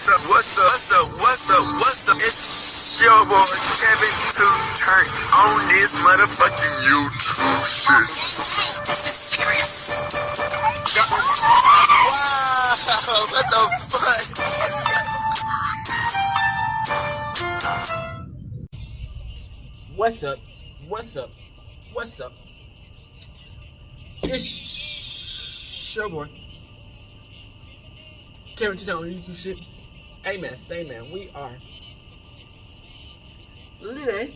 What's up? It's your boy Kevin to turn on this motherfucking YouTube shit. This is serious. Wow, what the fuck? What's up? It's your boy Kevin to turn on YouTube shit. Amen. Say man, we are living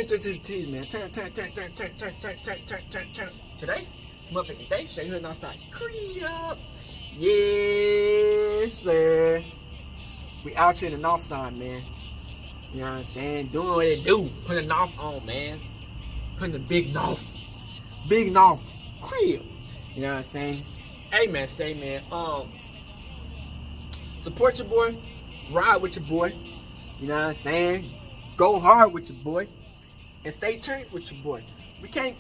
to the teeth, man. Turn. Today, motherfucking day, straight here outside. Up. Yes, sir. We out here in the north side, man. You know what I'm saying? Doing what they do. Putting the north on, man. Putting the big north crib. You know what I'm saying? Hey, man, say, man. Support your boy. Ride with your boy. You know what I'm saying? Go hard with your boy. And stay tuned with your boy. We can't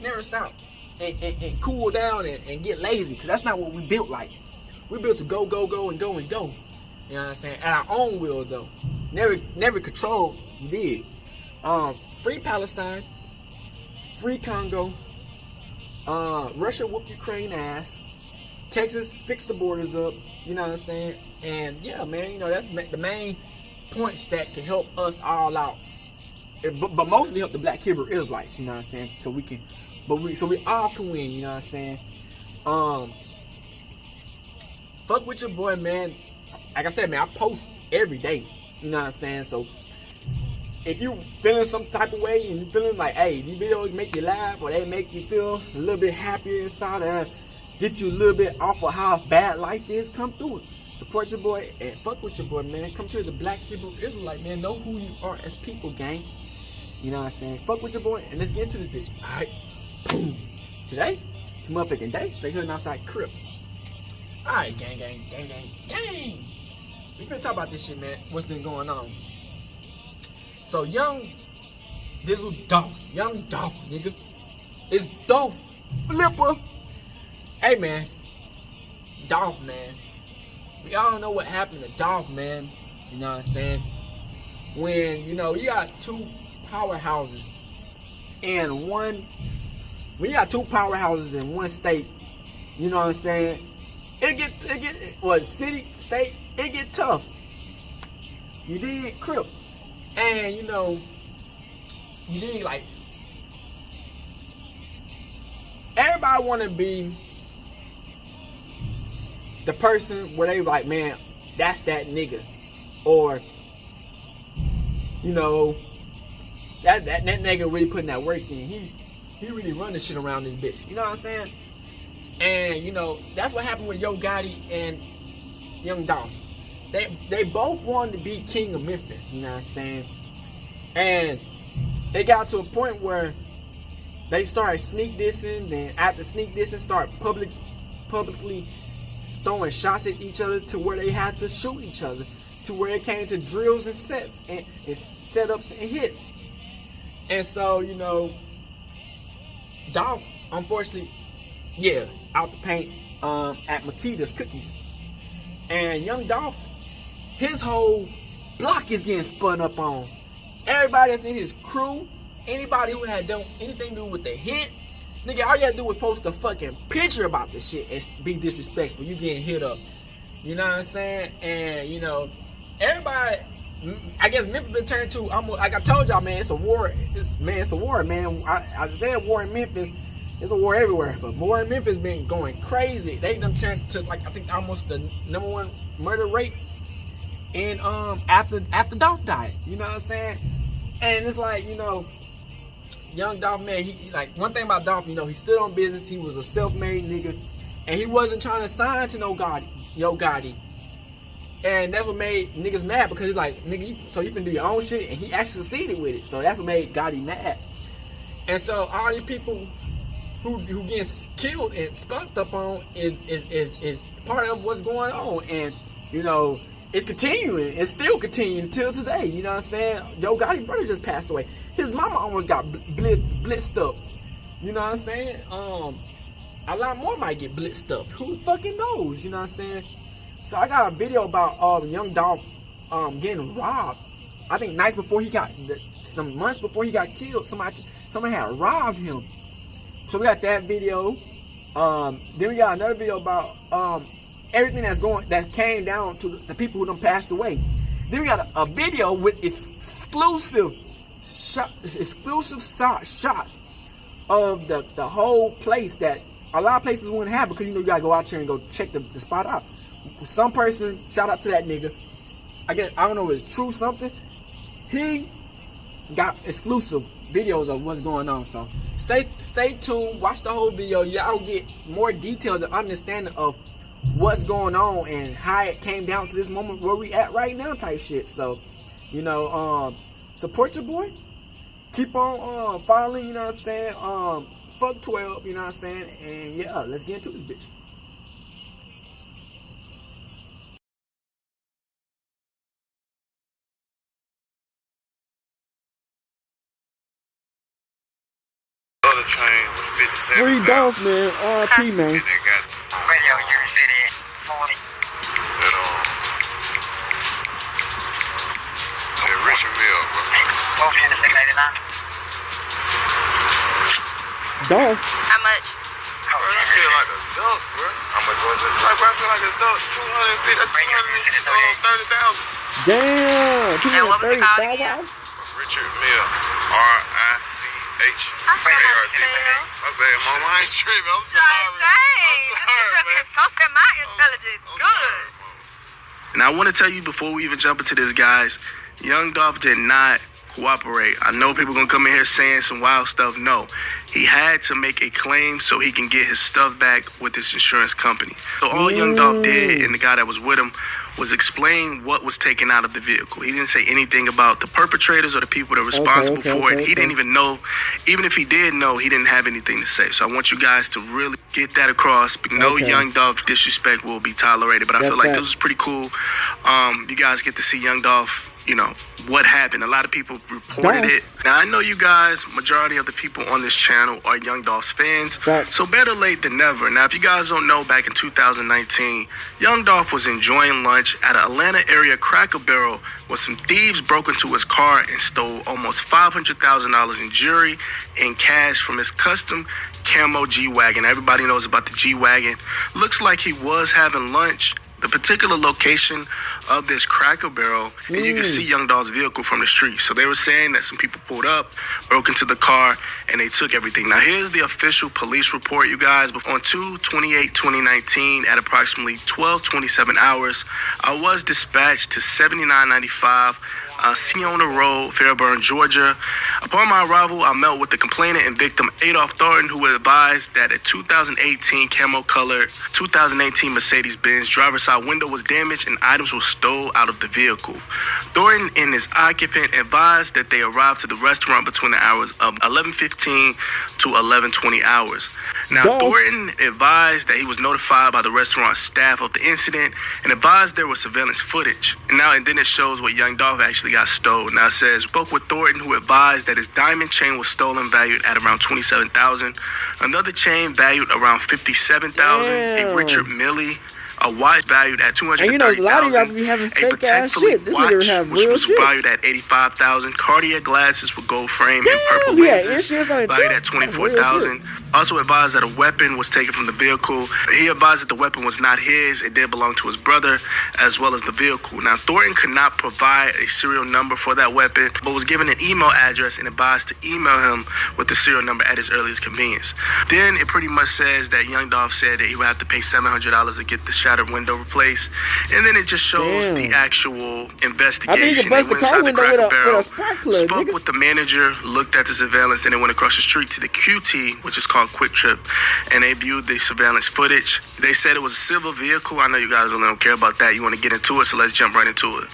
never stop and cool down and get lazy, because that's not what we built like. We built to go. You know what I'm saying? At our own will, though. Never control. You did. Free Palestine. Free Congo. Russia whoop Ukraine ass. Texas fix the borders up. You know what I'm saying? And yeah, man, you know, that's the main points that can help us all out. But mostly help the Black Hebrew Israelites, you know what I'm saying? So we all can win, you know what I'm saying? Fuck with your boy, man. Like I said, man, I post every day, you know what I'm saying? So if you feeling some type of way and you feeling like, hey, these videos make you laugh or they make you feel a little bit happier inside and get you a little bit off of how bad life is, come through it. Support your boy and fuck with your boy, man. Come to the Black Hebrew Israelite, man. Know who you are as people, gang. You know what I'm saying? Fuck with your boy and let's get into this bitch. Alright. Boom. Today, it's motherfucking day. Straight here and outside crib. Alright, gang. We finna talk about this shit, man. What's been going on? So young Dolph, nigga. It's Dolph Flipper. Hey, man. Dolph, man. We all know what happened to Dolph, man. You know what I'm saying? When, you know, you got two powerhouses in one state, you know what I'm saying? It get city, state, it get tough. You did crip. And, you know, you did like, everybody want to be the person where they like, man, that's that nigga. Or, you know, that nigga really putting that work in. He really running shit around this bitch. You know what I'm saying? And, you know, that's what happened with Gotti and young Dolph. They both wanted to be king of Memphis, you know what I'm saying? And they got to a point where they started sneak dissing, then after sneak dissing, start publicly throwing shots at each other to where they had to shoot each other, to where it came to drills and sets and setups and hits. And so, you know, Dolph, unfortunately, yeah, out the paint at Makita's Cookies. And young Dolph, his whole block is getting spun up on. Everybody that's in his crew, anybody who had done anything to do with the hit, nigga, all you had to do was post a fucking picture about this shit and be disrespectful. You getting hit up. You know what I'm saying? And, you know, everybody, I guess Memphis been turned to, like I told y'all, man, it's a war. It's a war, man. I said war in Memphis. There's a war everywhere. But war in Memphis been going crazy. They done turned to, like, I think almost the #1 murder rate in, after Dolph died. You know what I'm saying? And it's like, you know, young Dolph, man, he like, one thing about Dolph, you know, he stood on business. He was a self-made nigga. And he wasn't trying to sign to no Gotti. And that's what made niggas mad, because he's like, nigga, so you can do your own shit. And he actually succeeded with it. So that's what made Gotti mad. And so all these people who gets killed and spunked up on is part of what's going on. And, you know, it's continuing. It's still continuing until today. You know what I'm saying? Gotti's brother just passed away. His mama almost got blitzed up. You know what I'm saying? A lot more might get blitzed up. Who fucking knows? You know what I'm saying? So I got a video about young Dolph getting robbed. I think nights before he got, some months before he got killed, somebody had robbed him. So we got that video. Then we got another video about everything that came down to the people who done passed away. Then we got a video with exclusive shots of the whole place that a lot of places wouldn't have, because you gotta go out there and go check the spot out. Some person, shout out to that nigga, I don't know if it's true something, he got exclusive videos of what's going on. So stay tuned, watch the whole video. Y'all get more details and understanding of what's going on and how it came down to this moment where we at right now type shit. So, support your boy. Keep on following, you know what I'm saying? Fuck 12, you know what I'm saying? And yeah, let's get into this bitch. Other train was 57. Free Dolph, man. RP, man. And they got Radio Your City 40. that Richard Mill, bro. Both in the 689. Dolph. How much? Bro, I feel like a duck, bro. How much was it? Like, bro, I feel like a duck. 230,000. Damn. And what was it called again? Richard Mill. R-I-C-H. I forgot how to spell. My bad, mama. I ain't tripping. I'm sorry. Dang. I'm sorry, man. Insulting my intelligence. I'm Good. sorry, mama. And I want to tell you before we even jump into this, guys, young Dolph did not cooperate. I know people gonna come in here saying some wild stuff. No, he had to make a claim so he can get his stuff back with his insurance company. So all young Dolph did, and the guy that was with him, was explain what was taken out of the vehicle. He didn't say anything about the perpetrators or the people that were responsible for it. He didn't even know. Even if he did know, he didn't have anything to say. So I want you guys to really get that across. No young Dolph disrespect will be tolerated. But I feel like this was pretty cool. You guys get to see young Dolph, what happened. A lot of people reported it. Now, I know you guys, majority of the people on this channel are young Dolph's fans. So better late than never. Now, if you guys don't know, back in 2019, young Dolph was enjoying lunch at an Atlanta area Cracker Barrel where some thieves broke into his car and stole almost $500,000 in jewelry and cash from his custom camo G-Wagon. Everybody knows about the G-Wagon. Looks like he was having lunch. The particular location of this Cracker Barrel, and you can see young Dolph's vehicle from the street. So they were saying that some people pulled up, broke into the car, and they took everything. Now here's the official police report, you guys. On 2/28/2019, at approximately 12:27 hours, I was dispatched to 7995 Siona Road, Fairburn, Georgia. Upon my arrival, I met with the complainant and victim Adolph Thornton, who was advised that a 2018 camo-colored 2018 Mercedes-Benz driver's side window was damaged and items were stolen out of the vehicle. Thornton and his occupant advised that they arrived to the restaurant between the hours of 11:15 to 11:20 hours. Now, Thornton advised that he was notified by the restaurant staff of the incident and advised there was surveillance footage. And then it shows what young Dolph actually got stolen. Now it says, spoke with Thornton, who advised that his diamond chain was stolen, valued at around $27,000. Another chain valued around $57,000. A Richard Mille, a watch valued at $230,000. A lot of y'all be having fake ass shit. This nigga have which real was shit. valued at $85,000. Cartier glasses with gold frame and purple lenses, valued at $24,000. Also advised that a weapon was taken from the vehicle. He advised that the weapon was not his. It did belong to his brother, as well as the vehicle. Now, Thornton could not provide a serial number for that weapon, but was given an email address and advised to email him with the serial number at his earliest convenience. Then it pretty much says that young Dolph said that he would have to pay $700 to get the shattered window replaced. And then it just shows the actual investigation. They went inside the Cracker Barrel, spoke with the manager, looked at the surveillance, and they went across the street to the QT, which is called Quick Trip, and they viewed the surveillance footage. They said it was a civil vehicle. I know you guys really don't care about that. You want to get into it, so let's jump right into it.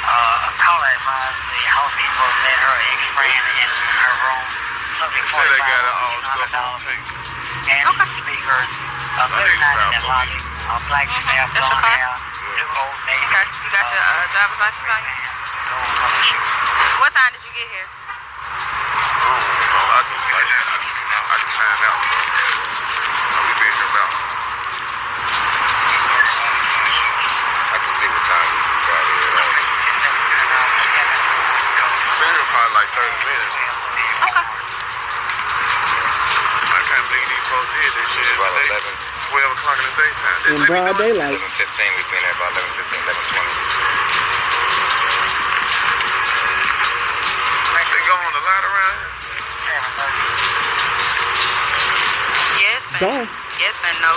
A caller advised the housekeeper that her ex-friend in her room looking for Say they got all stuff on tape. and the speaker Bird, 39 in that lobby, black female, That's your blonde car? hair, new old name. Okay, you got your driver's license on you? Gold color shoe. What time did you get here? I can find out. We been here about. I can see what time we got here. Been here probably like 30 minutes. Okay. I can't believe these folks did this shit. About 12 o'clock in the daytime. In broad daylight. 11:15, we've been here about 11:15, 11:20. They go on a lot around here. Yes and Dolph. yes and no.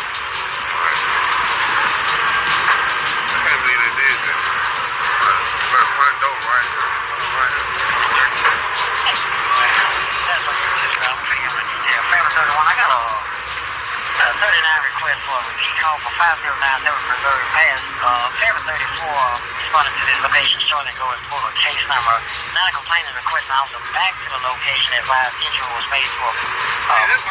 I can't believe they did that. Front door right here. I got a 39 request for a repeat call for 5097 Missouri Pass. Favorite 34 responded to this location shortly going for a case number. Not a complainant requesting also back to the location advised entry was made to a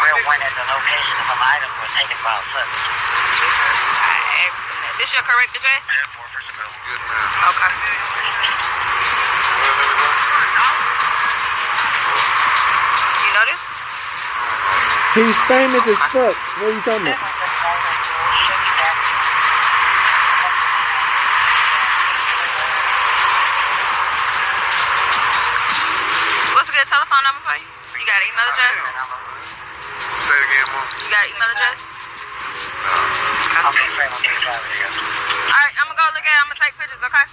real one at the location if an item was taken by a subject. I asked them that. This your correct address? Good man. Okay. You know this? He's famous as fuck. What are you talking about? What's a good telephone number for you? You got an email address? Say it again, Mom. You got an email address? Okay, Frank, okay, drive it here. Alright, I'm gonna go look at it. I'm gonna take pictures, okay?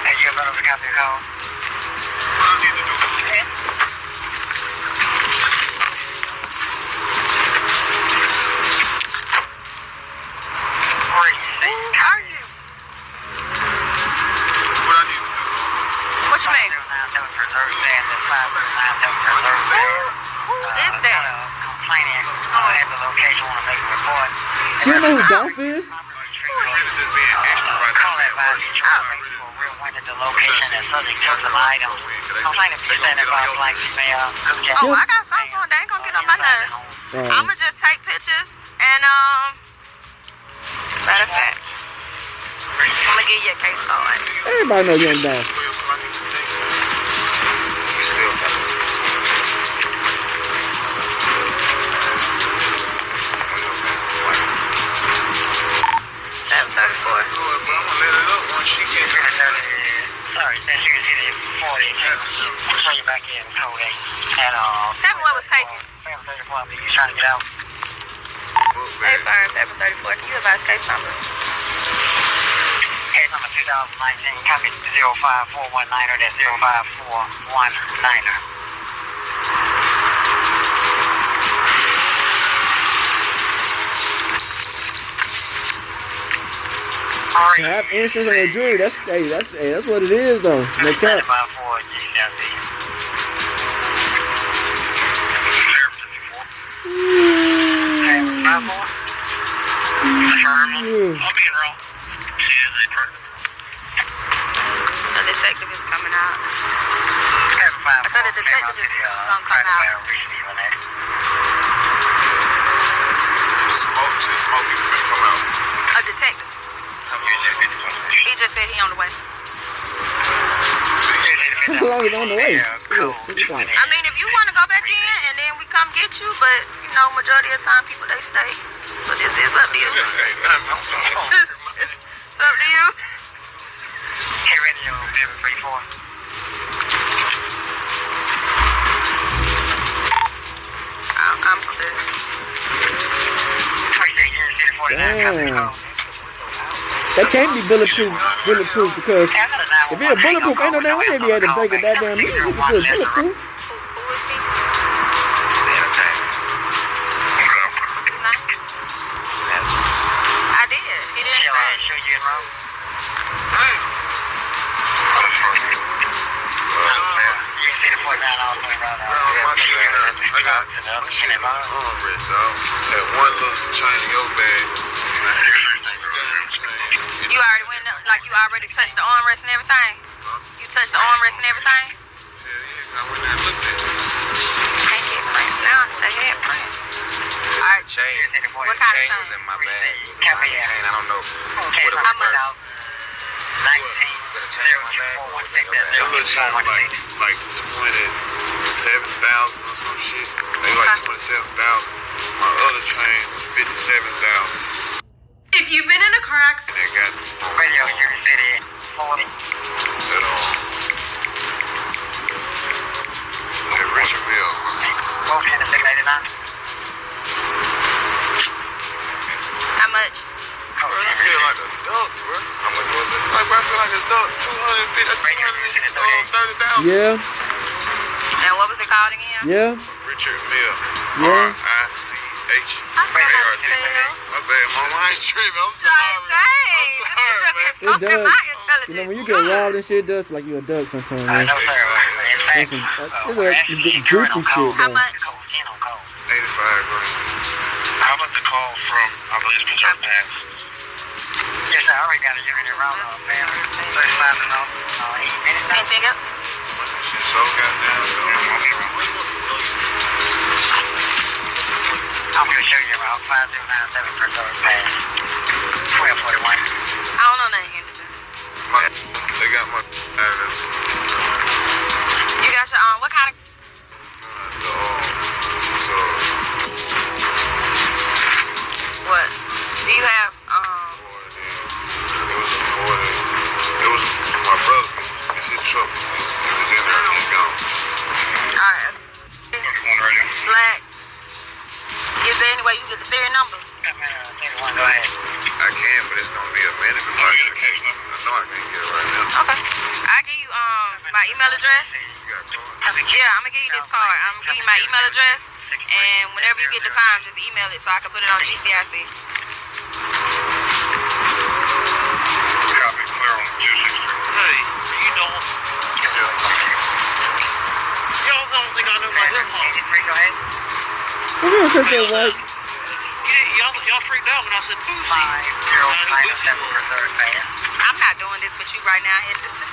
Hey, you better look out your call. What I need to do? Are you? What I need to do? What you mean? Who is that? Complaining at the location, want to make a report. She don't know who Dolph is? Really just being extra right Call now. that by the real one at the location and subject to some items. Complainant presented by a black female. Oh, I got something on. They ain't gonna get on my nerves. I'ma just take pictures and matter of fact, I'ma give you a case card. Everybody know Young Dolph. Still coming. 734. I'm gonna let it up once she gets here. Sorry, that's usually 40. We'll show you back in code 8. And, Tell me what was taken. 734, you trying to get out? Hey, firm 734. Can you advise case number? Case number 2019, copy 05419er, that's 05419er. To have insurance on your jewelry, that's what it is though. No cap. The detective is coming out. I said the detective is gonna come out. Smoke, see smoke, people finna come out. A detective. He just said he on the way. How long is on the way? I mean, if you want to go back in and then we come get you, but you know, majority of the time people they stay. But it's up to you. Ain't nothing, I'm so hungry. It's up to you. Hey, radio, 734. I'm clear. Damn. That can't be bulletproof because if it's bulletproof, ain't no damn way they be able to break it that damn easy because it's bulletproof. Who is he? What's his name? I did. He didn't say. Show you in row. You can see the 49 all the way around. My shit, I got shit in my armrest, dog. Had one little chain in your bag. You already went, like you already touched the armrest and everything? You touched the armrest and everything? Yeah, I went there and looked at it. chain. What kind of Chain chain? was in my bag. It was a diamond chain. I don't know what it was. How much? 19. Got a chain in my bag. Or was it in your bag? That little chain like 27,000 or some shit. They like 27,000. My other chain was 57,000. If you've been in a car accident, They got Radio City City 40. that that Richard Mill. Both in the 689. How much? Bro, I feel like a duck, bro. How much was it? Like, bro, I feel like a duck. 230,000. Yeah, And what was it called again? yeah, Richard Mill. Yeah. R-I-C-H. I forgot to tell. My bad, mama. I ain't tripping. I'm sorry. Like, dang. I'm sorry, man. it does. My You know, intelligence. when you get robbed and shit, it does feel like you a duck sometimes, No, man. sir. In That's fact, some, it's goofy shit, How though. much? 85 grand. How about the call from, I believe it's Preserve Pass? yes, sir. I already got a unit around man. 35 and all. 8 minutes now. Anything else? That shit so goddamn I'm going to show you about 5097 Preserve Pass. 1241. I don't know nothing, Henderson. They got my out of that too. You got your what kind of? So, What? Do you have it was a 40. It was my brother's. It's his truck. He was in there and he's gone. Alright. Black. Is there any way you can get the serial number? 31, go ahead. I can, but it's gonna be a minute before I get a case. I know I can't get it right now. Okay. I'll give you my email address. You got a card? Yeah, I'm gonna give you this card. I'm gonna give you my email address, and whenever you get the time, just email it so I can put it on GCIC. Copy, clear on 263. Hey, you Dolph. Y'all don't think I know my hip hop. Go ahead. We're gonna take that right. Y'all freaked out when I said Boosie. 5097 Preserve Pass. I'm not doing this with you right now, Henderson.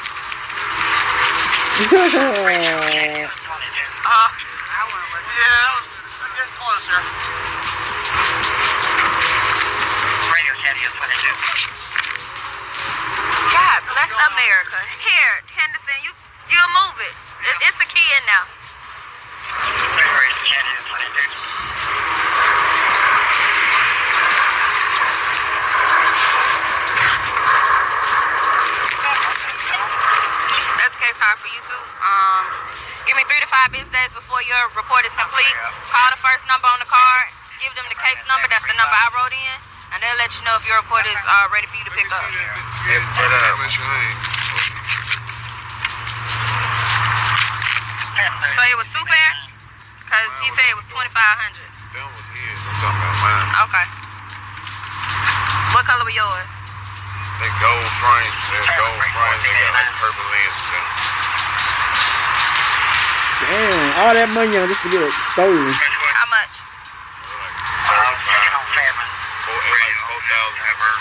Radio 22. I wouldn't work. Yeah, I'm getting closer. Radio City 22. God bless America. Here, Henderson, you'll move it. It's a key in now. Radio City 22. That's a case card for you too. Give me 3 to 5 business days before your report is complete. Call the first number on the card. Give them the case number. That's the number I wrote in, and they'll let you know if your report is ready for you to pick up. So it was 2 pair? Because he said it was 2,500. That was his. I'm talking about mine. Okay. What color were yours? They gold frames. They're gold frames. They got like purple lenses in them. Damn, all that money on just to get it stolen. How much? Checking on Fairman. 4,000 ever.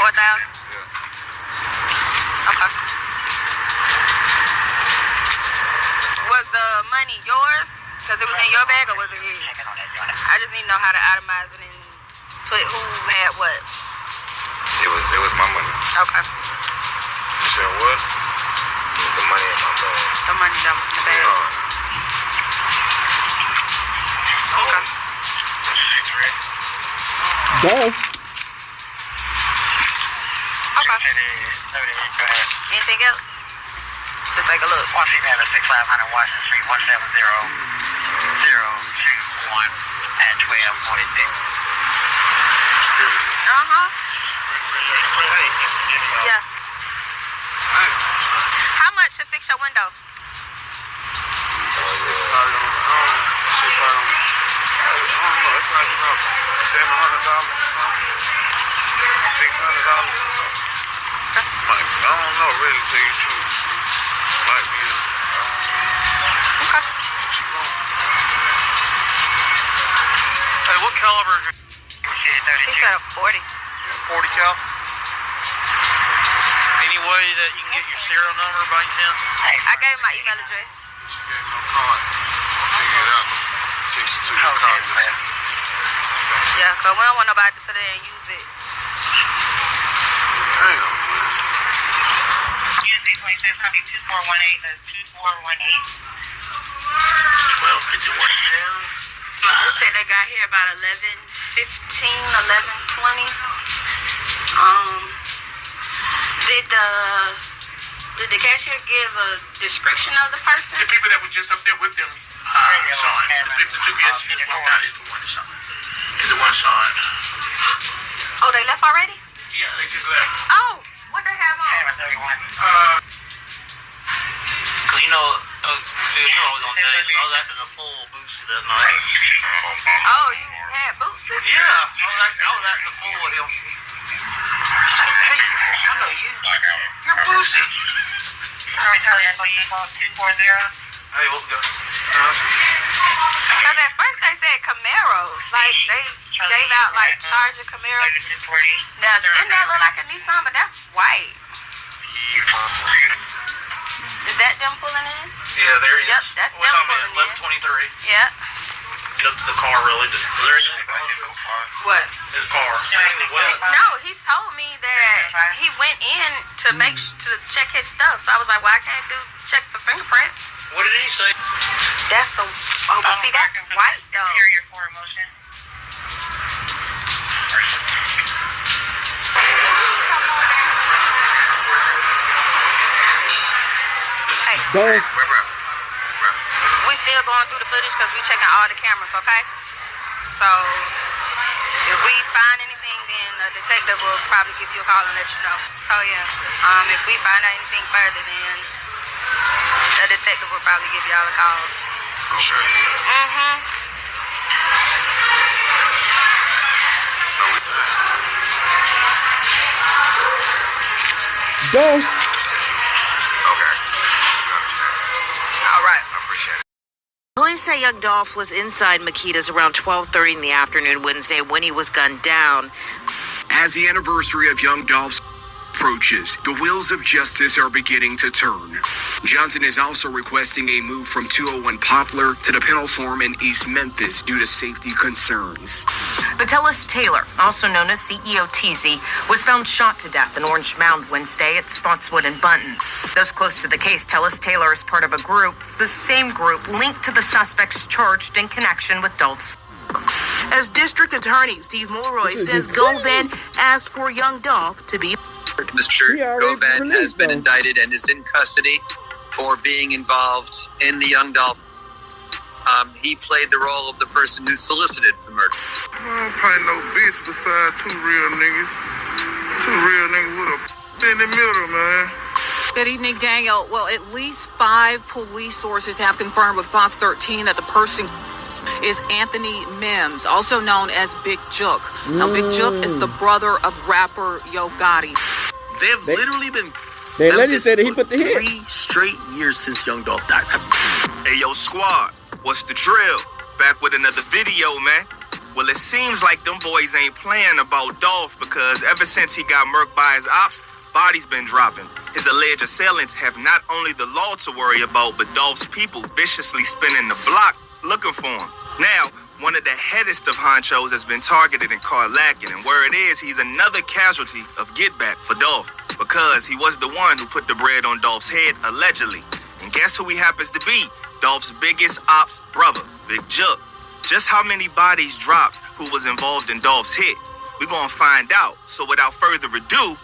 4,000? Yeah. Okay. Was the money yours? Because it was in your bag, or was it his? Checking on that unit. I just need to know how to itemize it and put who had what. It was my money. Okay. You said what? It was the money in my bag. The money that was in the bag. Okay. Dolph. Okay. City 38, go ahead. Anything else? To take a look. One female at 6500 Washington Street, 170-021 at 1246. Uh-huh. Yeah. How much to fix your window? $700 or something. $600 or something. I don't know, really, to tell you the truth. Might be. Okay. Hey, what caliber? He said a 40. 40 cal? Any way that you can get your serial number by chance? I gave him my email address. She gave me no card. I'll figure it out. Text it to your car. Yeah, because we don't want nobody to sit there and use it. Damn, man. UC 26, copy 2418, that's 2418. 1251. They said they got here about 11:15, 11:20. Did the cashier give a description of the person? The people that was just up there with them saw it. The people that took the incident walked out is the one that saw it. Is the one saw it. Oh, they left already? Yeah, they just left. Oh, what they have on? Camera 31. Cause you know, you're always on days. I was acting a full boost that night. Oh, you had boots? Yeah, I was acting a fool with him. He said, hey, I know you. You're boosting. Sorry, Charlie, Echo, you call 240. Hey, what we got? Because at first they said Camaro. Like, they gave out, like, Charger Camaro. Now, didn't that look like a Nissan? But that's white. Is that them pulling in? Yeah, there he is. Yep, that's We're them talking pulling about in. 1123. Yeah. Get up to the car, really. Was there anything wrong with his car? What? His car. No, he told me that he went in to to check his stuff. So I was like, well, I can't check for fingerprints. What did he say? That's but see, that's white though. Superior for emotion. Hey, Dolph. we still going through the footage because we checking all the cameras, okay? So if we find anything, then the detective will probably give you a call and let you know. So yeah, if we find out anything further, then the detective will probably give y'all a call. For sure. Dolph. Okay. All right. I appreciate it. Police say young Dolph was inside Makita's around 12:30 in the afternoon Wednesday when he was gunned down. As the anniversary of young Dolph's approaches, the wheels of justice are beginning to turn. Johnson is also requesting a move from 201 Poplar to the penal form in East Memphis due to safety concerns. Vitellis Taylor, also known as CEO TZ, was found shot to death in Orange Mound Wednesday at Spotswood and Bunton. Those close to the case tell us Taylor is part of a group, the same group linked to the suspects charged in connection with Dolph's. As District Attorney Steve Mulroy says Govan asked for young Dolph to be Mr. Govan has been indicted and is in custody for being involved in the young Dolph. He played the role of the person who solicited the murder. I don't paint no bitch beside two real niggas. Two real niggas with a in the middle, man. Good evening, Daniel. Well, at least 5 police sources have confirmed with Fox 13 that the person is Anthony Mims, also known as Big Jook. Now, Big Jook is the brother of rapper Yo Gotti. They've literally been They Memphis said he for put the hit. 3 straight years since young Dolph died. Hey, yo, squad, what's the drill? Back with another video, man. Well, it seems like them boys ain't playing about Dolph because ever since he got murked by his ops, bodies been dropping. His alleged assailants have not only the law to worry about, but Dolph's people viciously spinning the block looking for him. Now, one of the headest of honchos has been targeted in Carlackin, and where it is, he's another casualty of get back for Dolph because he was the one who put the bread on Dolph's head, allegedly. And guess who he happens to be? Dolph's biggest ops brother, Big Jook. Just how many bodies dropped who was involved in Dolph's hit? We're gonna find out. So without further ado,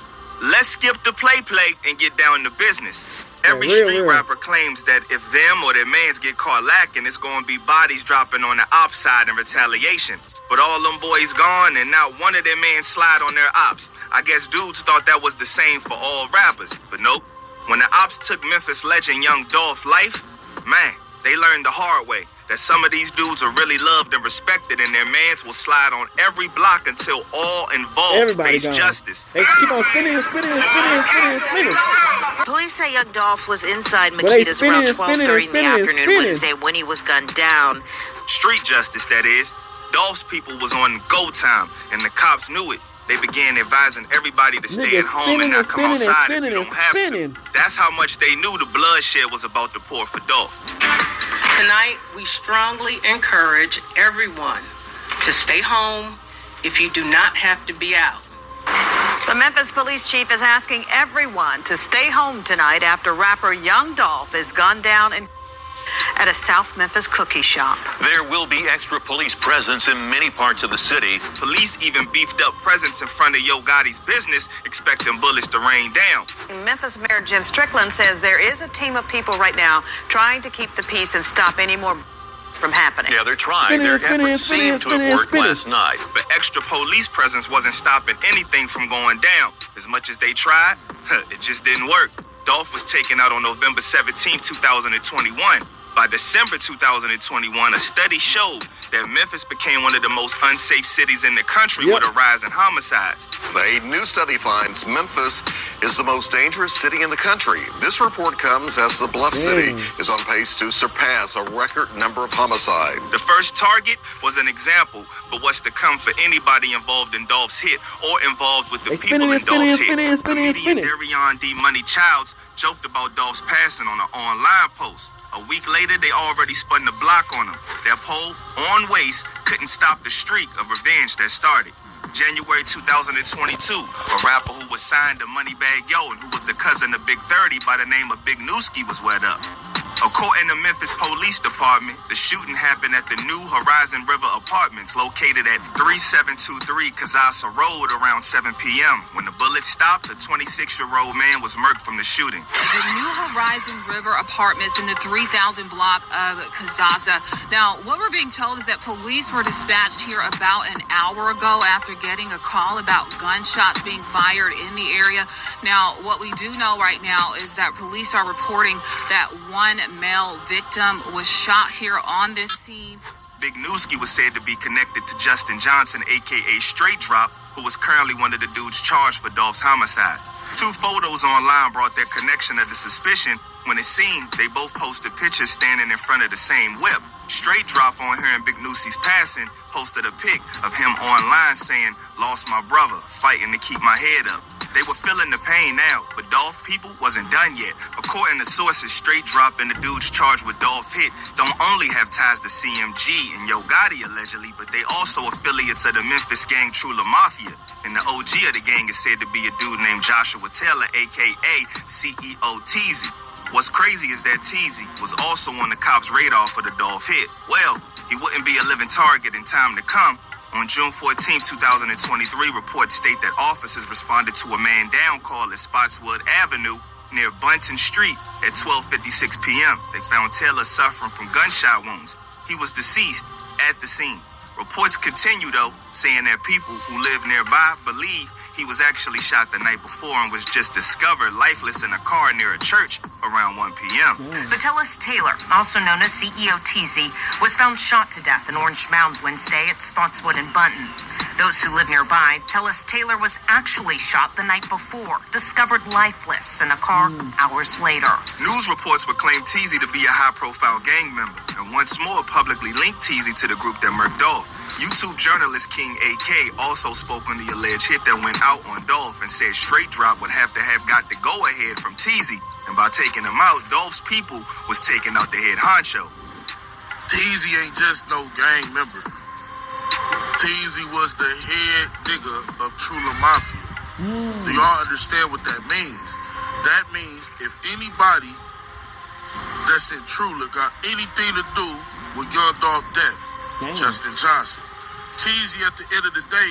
let's skip the play and get down to business. Every street rapper claims that if them or their mans get caught lacking, it's gonna be bodies dropping on the ops side in retaliation. But all them boys gone and not one of their mans slide on their ops. I guess dudes thought that was the same for all rappers, but nope. When the ops took Memphis legend young Dolph life, man, they learned the hard way that some of these dudes are really loved and respected, and their mans will slide on every block until all involved face justice. They keep on spinning. Police say young Dolph was inside Makita's around 12:30 in the afternoon Wednesday when he was gunned down. Street justice, that is. Dolph's people was on go time, and the cops knew it. They began advising everybody to stay at home and not come outside if you don't have to. That's how much they knew the bloodshed was about to pour for Dolph. Tonight, we strongly encourage everyone to stay home if you do not have to be out. The Memphis police chief is asking everyone to stay home tonight after rapper Young Dolph is gunned down at a South Memphis cookie shop. There will be extra police presence in many parts of the city. Police even beefed up presence in front of Yo Gotti's business, expecting bullets to rain down. Memphis Mayor Jim Strickland says there is a team of people right now trying to keep the peace and stop any more from happening. Yeah, they're trying. Their efforts seem to have worked last night. But extra police presence wasn't stopping anything from going down. As much as they tried, it just didn't work. Dolph was taken out on November 17, 2021. By December 2021, a study showed that Memphis became one of the most unsafe cities in the country with a rise in homicides. A new study finds Memphis is the most dangerous city in the country. This report comes as the Bluff City is on pace to surpass a record number of homicides. The first target was an example for what's to come for anybody involved in Dolph's hit or involved with the people in Dolph's hit. Comedian Darion D. Money Childs joked about Dolph's passing on an online post. A week later, they already spun the block on him. That pole, on waist, couldn't stop the streak of revenge that started. January 2022, a rapper who was signed to Moneybagg Yo and who was the cousin of Big 30 by the name of Big Nooski was wet up. According to Memphis Police Department, the shooting happened at the New Horizon River Apartments located at 3723 Kazasa Road around 7 p.m. When the bullets stopped, a 26-year-old man was murked from the shooting. The New Horizon River Apartments in the 3000 block of Kazasa. Now, what we're being told is that police were dispatched here about an hour ago after getting a call about gunshots being fired in the area. Now, what we do know right now is that police are reporting that one male victim was shot here on this scene. Big Nooski was said to be connected to Justin Johnson, a.k.a. Straight Drop, who was currently one of the dudes charged for Dolph's homicide. Two photos online brought their connection of the suspicion. When it seemed, they both posted pictures standing in front of the same whip. Straight Drop on hearing Big Noosie's passing posted a pic of him online saying, "Lost my brother, fighting to keep my head up." They were feeling the pain now, but Dolph people wasn't done yet. According to sources, Straight Drop and the dudes charged with Dolph hit don't only have ties to CMG and Yo Gotti allegedly, but they also affiliates of the Memphis gang True La Mafia. And the OG of the gang is said to be a dude named Joshua Taylor, aka CEO Teezy. What's crazy is that Teezy was also on the cops' radar for the Dolph hit. Well, he wouldn't be a living target in time to come. On June 14, 2023, reports state that officers responded to a man down call at Spotswood Avenue near Bunton Street at 12:56 p.m. They found Taylor suffering from gunshot wounds. He was deceased at the scene. Reports continue, though, saying that people who live nearby believe he was actually shot the night before and was just discovered lifeless in a car near a church around 1 p.m. Vitellis Taylor, also known as CEO Teezy, was found shot to death in Orange Mound Wednesday at Spotswood and Bunton. Those who live nearby tell us Taylor was actually shot the night before, discovered lifeless in a car hours later. News reports would claim Teezy to be a high-profile gang member, and once more publicly linked Teezy to the group that murked Dolph. YouTube journalist King AK also spoke on the alleged hit that went out on Dolph and said Straight Drop would have to have got the go-ahead from Teezy, and by taking him out, Dolph's people was taking out the head honcho. Teezy ain't just no gang member. Teezy was the head nigga of True La Mafia. Do y'all understand what that means? That means if anybody that's in Trula got anything to do with Young Dolph death, Justin Johnson. Teezy at the end of the day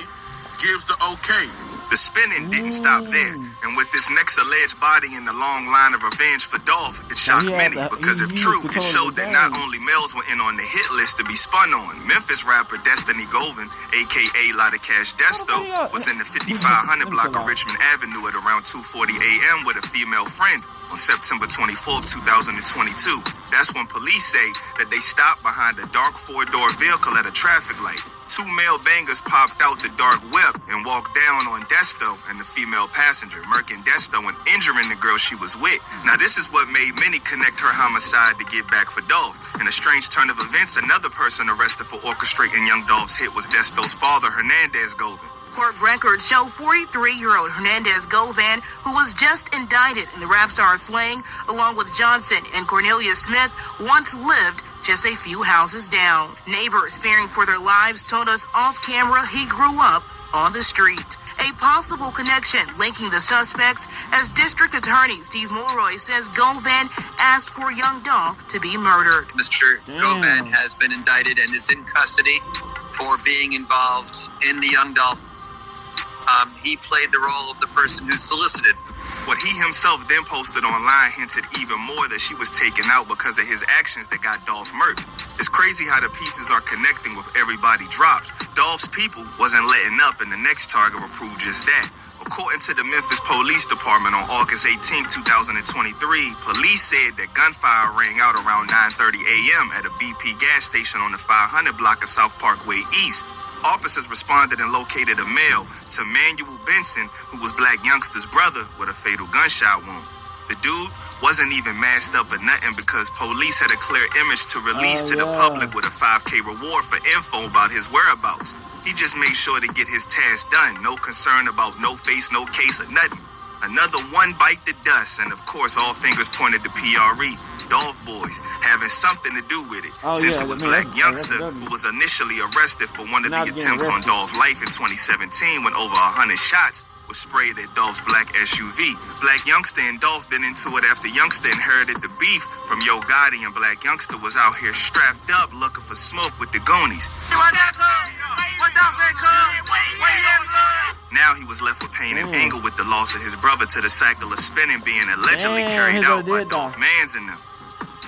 gives the okay. The spinning didn't stop there, and with this next alleged body in the long line of revenge for Dolph, it shocked many because if true, it showed that not only males were in on the hit list to be spun on. Memphis rapper Destiny Govan, aka Lotta Cash Desto, was in the 5500 block of Richmond Avenue at around 2:40 a.m. with a female friend on September 24, 2022. That's when police say that they stopped behind a dark four-door vehicle at a traffic light. 2 male bangers popped out the dark whip and walked down on Desto and the female passenger, murking Desto and injuring the girl she was with. Now, this is what made many connect her homicide to get back for Dolph. In a strange turn of events, another person arrested for orchestrating Young Dolph's hit was Desto's father, Hernandez Govan. Court records show 43-year-old Hernandez Govan, who was just indicted in the rap star slaying, along with Johnson and Cornelia Smith, once lived just a few houses down. Neighbors fearing for their lives told us off camera he grew up on the street. A possible connection linking the suspects, as District Attorney Steve Mulroy says Govan asked for Young Dolph to be murdered. Mr. Govan has been indicted and is in custody for being involved in the Young Dolph. He played the role of the person who solicited. What he himself then posted online hinted even more that she was taken out because of his actions that got Dolph murked. It's crazy how the pieces are connecting with everybody dropped. Dolph's people wasn't letting up, and the next target will prove just that. According to the Memphis Police Department on August 18, 2023, police said that gunfire rang out around 9:30 a.m. at a BP gas station on the 500 block of South Parkway East. Officers responded and located a male to Manuel Benson, who was Black Youngster's brother, with a fatal gunshot wound. The dude wasn't even masked up or nothing because police had a clear image to release to the public with a 5K reward for info about his whereabouts. He just made sure to get his task done. No concern about no face, no case, or nothing. Another one bite the dust, and of course all fingers pointed to PRE. Dolph boys having something to do with it, since it was Black Youngster who was initially arrested for one of the attempts on Dolph's life in 2017 when over 100 shots was sprayed at Dolph's black SUV. Black Youngster and Dolph been into it after Youngster inherited the beef from Yo Gotti, and Black Youngster was out here strapped up looking for smoke with the Goonies. Now he was left with pain and anger with the loss of his brother to the cycle of spinning being allegedly carried out by Dolph Mans and them.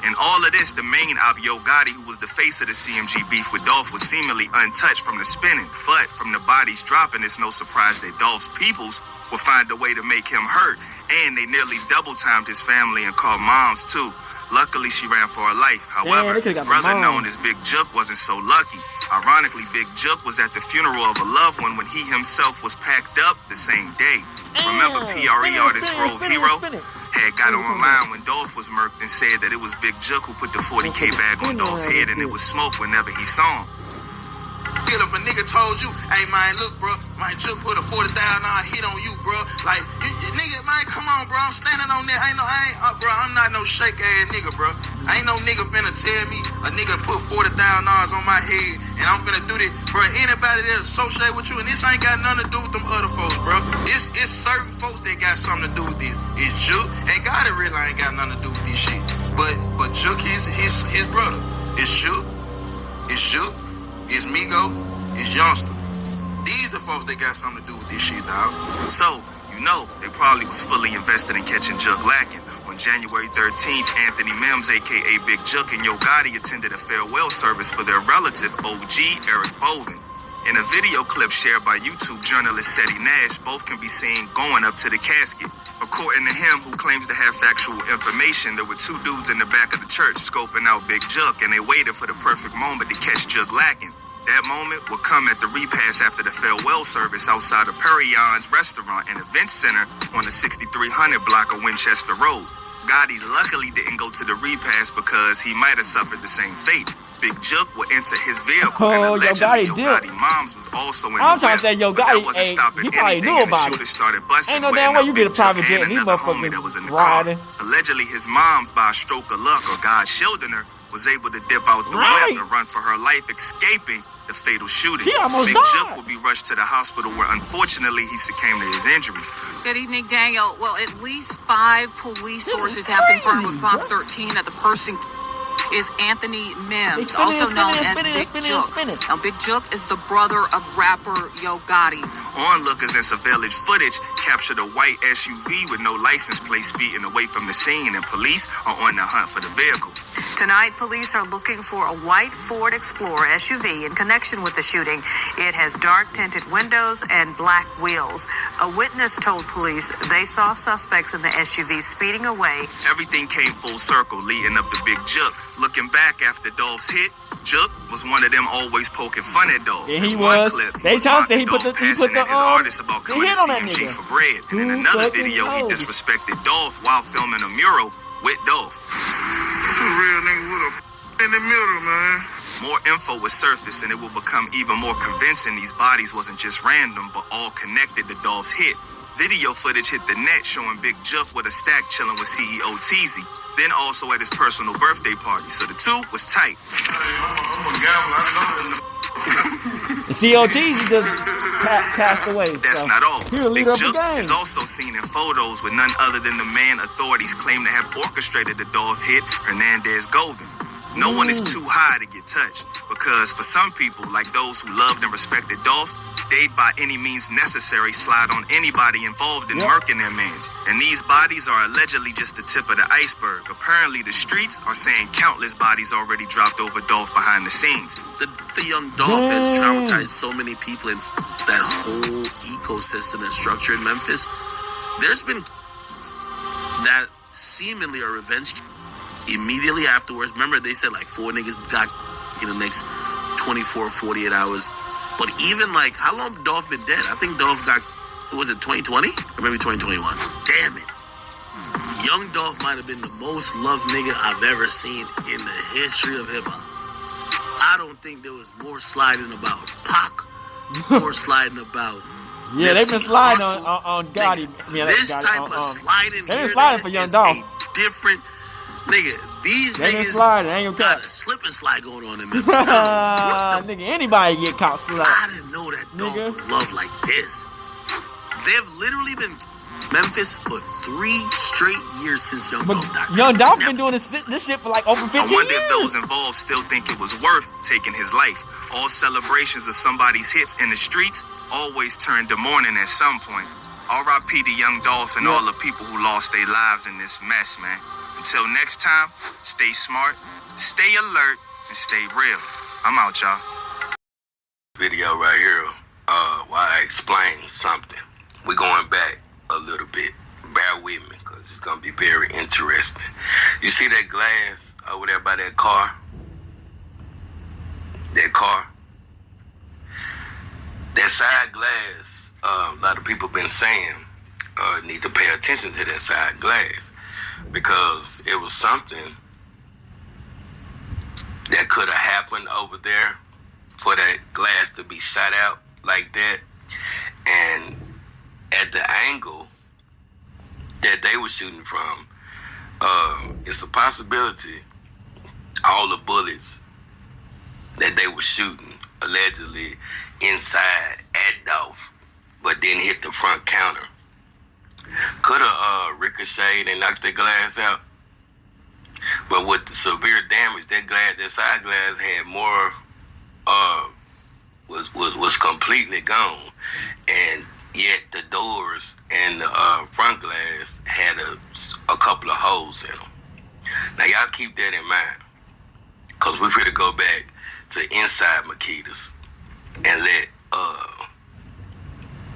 In all of this, the main op, Yo Gotti, who was the face of the CMG beef with Dolph, was seemingly untouched from the spinning. But from the bodies dropping, it's no surprise that Dolph's peoples will find a way to make him hurt. And they nearly double-timed his family and called moms, too. Luckily, she ran for her life. However, his brother, known as Big Jook, wasn't so lucky. Ironically, Big Jook was at the funeral of a loved one when he himself was packed up the same day. Remember PRE artist Grove Hero had got online when Dolph was murked and said that it was Big Jook who put the 40K bag on Dolph's head and it was smoke whenever he saw him. If a nigga told you, hey man, look bro, my Jook put a $40,000 hit on you, bro. Like, nigga, man, come on, bro. I'm standing on that. Bro, I'm not no shake ass nigga, bro. Ain't no nigga finna tell me a nigga put $40,000 on my head and I'm finna do this, bro. Anybody that associate with you, and this ain't got nothing to do with them other folks, bro. It's certain folks that got something to do with this. It's Jook, and Gotti really ain't got nothing to do with this shit. But Jook, his brother. It's Jook, it's Migo, it's Youngster. These the folks that got something to do with this shit, dog. So, you know, they probably was fully invested in catching Jook lacking. On January 13th, Anthony Mims, a.k.a. Big Jook, and Yo Gotti attended a farewell service for their relative, OG Eric Bolden. In a video clip shared by YouTube journalist Seti Nash, both can be seen going up to the casket. According to him, who claims to have factual information, there were two dudes in the back of the church scoping out Big Jook, and they waited for the perfect moment to catch Jook lacking. That moment would come at the repass after the farewell service outside of Perion's restaurant and event center on the 6300 block of Winchester Road. Gotti luckily didn't go to the repass because he might have suffered the same fate. Big Jook would enter his vehicle and allegedly Yo Gotti moms was also in the whip. I'm trying to say Yo Gotti, he probably knew about it. Started busting. Ain't no damn way you get a private jet and these motherfuckers riding. Allegedly his mom's, by a stroke of luck or God shielding her, was able to dip out the whip and run for her life, escaping the fatal shooting. Big Jook will be rushed to the hospital where unfortunately he succumbed to his injuries. Good evening, Daniel. Well, at least 5 police sources have confirmed with Fox 13 that the person is Anthony Mims, also known as Big Jook. Now, Big Jook is the brother of rapper Yo Gotti. Onlookers and surveillance footage captured a white SUV with no license plate speeding away from the scene, and police are on the hunt for the vehicle. Tonight, police are looking for a white Ford Explorer SUV in connection with the shooting. It has dark tinted windows and black wheels. A witness told police they saw suspects in the SUV speeding away. Everything came full circle leading up to Big Jook. Looking back after Dolph's hit, Jook was one of them always poking fun at Dolph. Yeah, he In one was. clip, They trying to say he put the his artist about coming hit to on that CMG nigga. for bread. And in another video, he disrespected Dolph while filming a mural with Dolph. It's a real nigga with a in the middle, man. More info was surfaced, and it will become even more convincing these bodies wasn't just random, but all connected to Dolph's hit. Video footage hit the net showing Big Jook with a stack chilling with CEO Teezy, then also at his personal birthday party. So the two was tight. I'm a gambler. I know The COTs just passed away. That's so not all. he was Big leader of the Jook game. is also seen in photos with none other than the man authorities claim to have orchestrated the Dolph hit, Hernandez Govan. No one is too high to get touched, because for some people, like those who loved and respected Dolph, they'd by any means necessary slide on anybody involved in murking their mans. And these bodies are allegedly just the tip of the iceberg. Apparently the streets are saying countless bodies already dropped over Dolph behind the scenes. The young Dolph has traumatized so many people in that whole ecosystem and structure in Memphis. There's been that seemingly are revenge immediately afterwards. Remember, they said like 4 niggas got in the next 24, 48 hours. But even like, how long Dolph been dead? I think Dolph got, was it 2020? Or maybe 2021? Damn it. Young Dolph might have been the most loved nigga I've ever seen in the history of hip-hop. I don't think there was more sliding about Pac, more sliding about yeah, they've been sliding on Gotti. Nigga, this type of sliding they've here been sliding for Young Dolph. Different nigga. These niggas sliding, ain't got a slip and slide going on in Memphis. Nigga, anybody get caught sliding. I didn't know that Dolph was loved like this. They've literally been Memphis for 3 straight years since Young Dolph died. Young Dolph been doing this shit for like over 15 years. I wonder if those involved still think it was worth taking his life. All celebrations of somebody's hits in the streets always turn to mourning at some point. R.I.P. to Young Dolph and all the people who lost their lives in this mess, man. Until next time, stay smart, stay alert, and stay real. I'm out, y'all. Video right here, while I explain something. We're going back a little bit. Bear with me, because it's going to be very interesting. You see that glass over there by that car? That car? That side glass, a lot of people been saying need to pay attention to that side glass, because it was something that could have happened over there for that glass to be shot out like that. And at the angle that they were shooting from, it's a possibility all the bullets that they were shooting allegedly inside at Dolph, but then hit the front counter, could have ricocheted and knocked the glass out. But with the severe damage, that side glass had more, was completely gone, and yet the doors and the front glass had a couple of holes in them. Now y'all keep that in mind, because we're going to go back to inside Makita's and let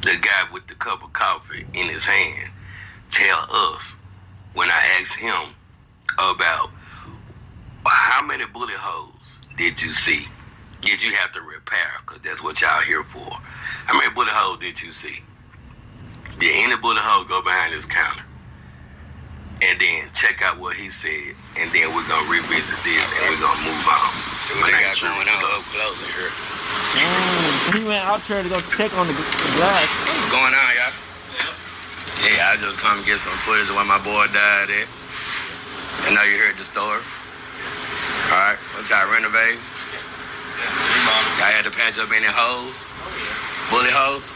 the guy with the cup of coffee in his hand tell us, when I asked him about how many bullet holes did you see, did you have to repair, because that's what y'all here for. How many bullet holes did you see? Did any bullet hole go behind this counter? And then check out what he said, and then we're going to revisit this, and we're going to move on. So what they got going on up close in here? He went out there to go check on the glass. What's going on, y'all? Yeah, I just come get some footage of when my boy died at. I know you heard the story. All right, what y'all renovating? Y'all had to patch up any holes? Bullet holes?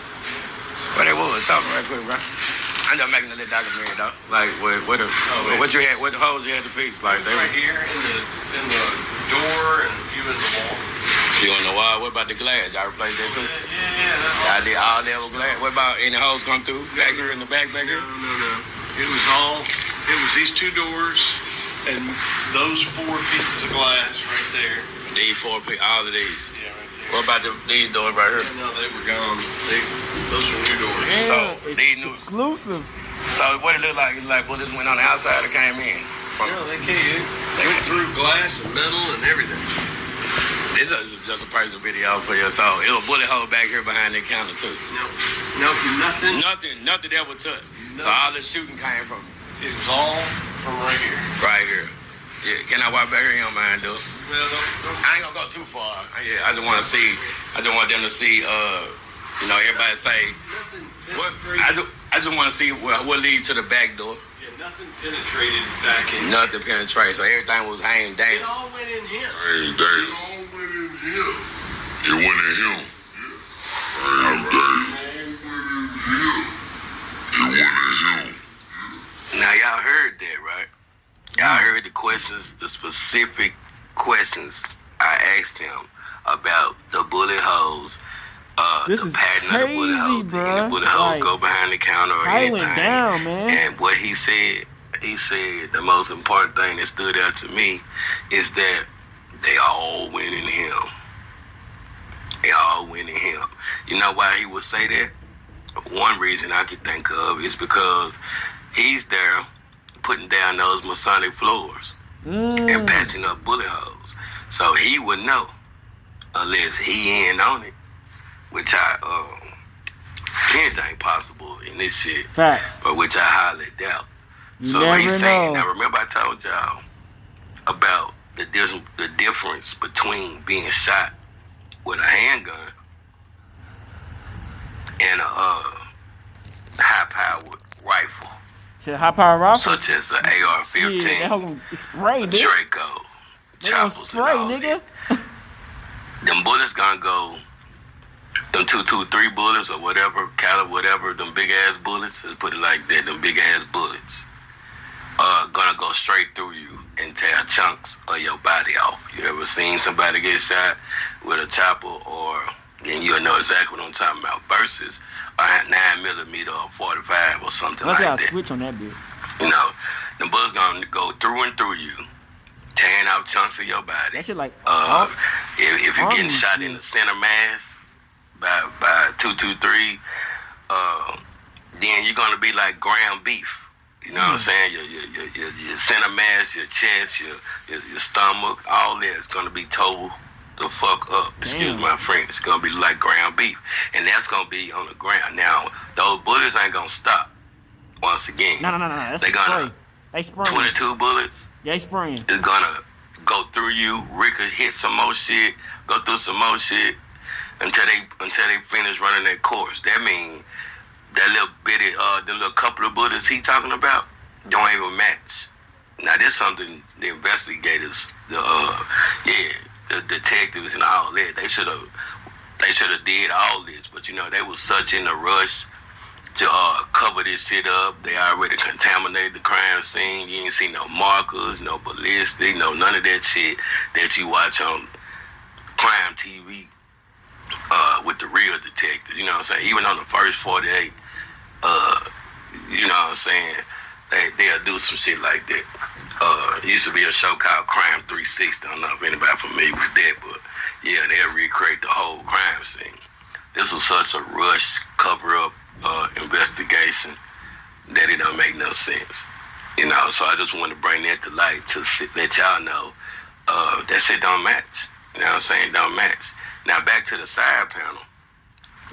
What they was? Something right quick, bro. I'm just making a little documentary though. Like what holes you had to fix? Like they right here in the door and a few in the wall. You on the wall? What about the glass? Y'all replaced that too? Yeah. Y'all did all level glass. What about any holes come through back here in the back here? No. It was these 2 doors and those 4 pieces of glass right there. These 4 pieces, all of these. Yeah, right there. What about these doors right here? No, they were gone. Those were new doors. Yeah, So it's these new exclusive. So what it looked like? It looked like bullets went on the outside or came in? from. No, they can't. They went through glass and metal and everything. This is just a personal video for you. So it was a bullet hole back here behind the counter too. No, nothing. Nothing ever touched. So all the shooting came from. It was all from right here. Right here. Yeah, can I walk back here? You don't mind, dude? Well, don't. I ain't gonna go too far. Yeah, I just want to see. I just want them to see. Everybody say. What? I just want to see what leads to the back door. Yeah, nothing penetrated back in. Nothing penetrated. So everything was hanging down. It all went in here. Hanging down. It all went in here. It went in him. Hanging down. It all went in here. It went in him. Now y'all heard that, right? Y'all heard the questions, the specific questions I asked him about the bullet holes. This the is pattern of the bullet crazy, holes. bruh. The bullet holes Like, go behind the counter or how it anything. went down, man. And what he said the most important thing that stood out to me is that they all went in him. They all went in him. You know why he would say that? One reason I could think of is because he's there putting down those Masonic floors and patching up bullet holes. So he would know unless he in on it, which anything possible in this shit. Facts. But which I highly doubt. You So never he's saying, know. now remember I told y'all about the difference between being shot with a handgun and a high-powered rifle. Shit, high power rifle. Such as the AR-15, Shit, that hoe gonna spray, bitch. Draco, They gonna choppers, spray, and all nigga. them bullets gonna go, them 223 bullets or whatever, caliber, whatever, them big-ass bullets, let's put it like that, them big-ass bullets, gonna go straight through you and tear chunks of your body off. You ever seen somebody get shot with a chopper then you'll know exactly what I'm talking about, versus a 9mm or 45 or something Look like how that. switch on that bitch. You know, the bullets gonna go through and through you, tearing out chunks of your body. That shit like if you're getting shot in the center mass by 223, then you're gonna be like ground beef. You know what I'm saying? Your center mass, your chest, your stomach, all that is gonna be told the fuck up. Excuse my French. It's gonna be like ground beef, and that's gonna be on the ground. Now those bullets ain't gonna stop. Once again, No. That's they a gonna spray. They spraying. 22 bullets. Yeah, they spraying. It's gonna go through you, hit some more shit, go through some more shit until they finish running their course. That means that little bitty, the little couple of bullets he talking about don't even match. Now this something the investigators, the detectives and all that, they should have did all this, but they was such in a rush to cover this shit up. They already contaminated the crime scene. You ain't see no markers, no ballistic, none of that shit that you watch on crime TV with the real detectives. You know what I'm saying? Even on the first 48, you know what I'm saying? They'll do some shit like that. It used to be a show called Crime 360. I don't know if anybody familiar with that, but yeah, they'll recreate the whole crime scene. This was such a rush cover-up investigation that it don't make no sense. So I just want to bring that to light to let y'all know that shit don't match. You know what I'm saying? Don't match. Now back to the side panel.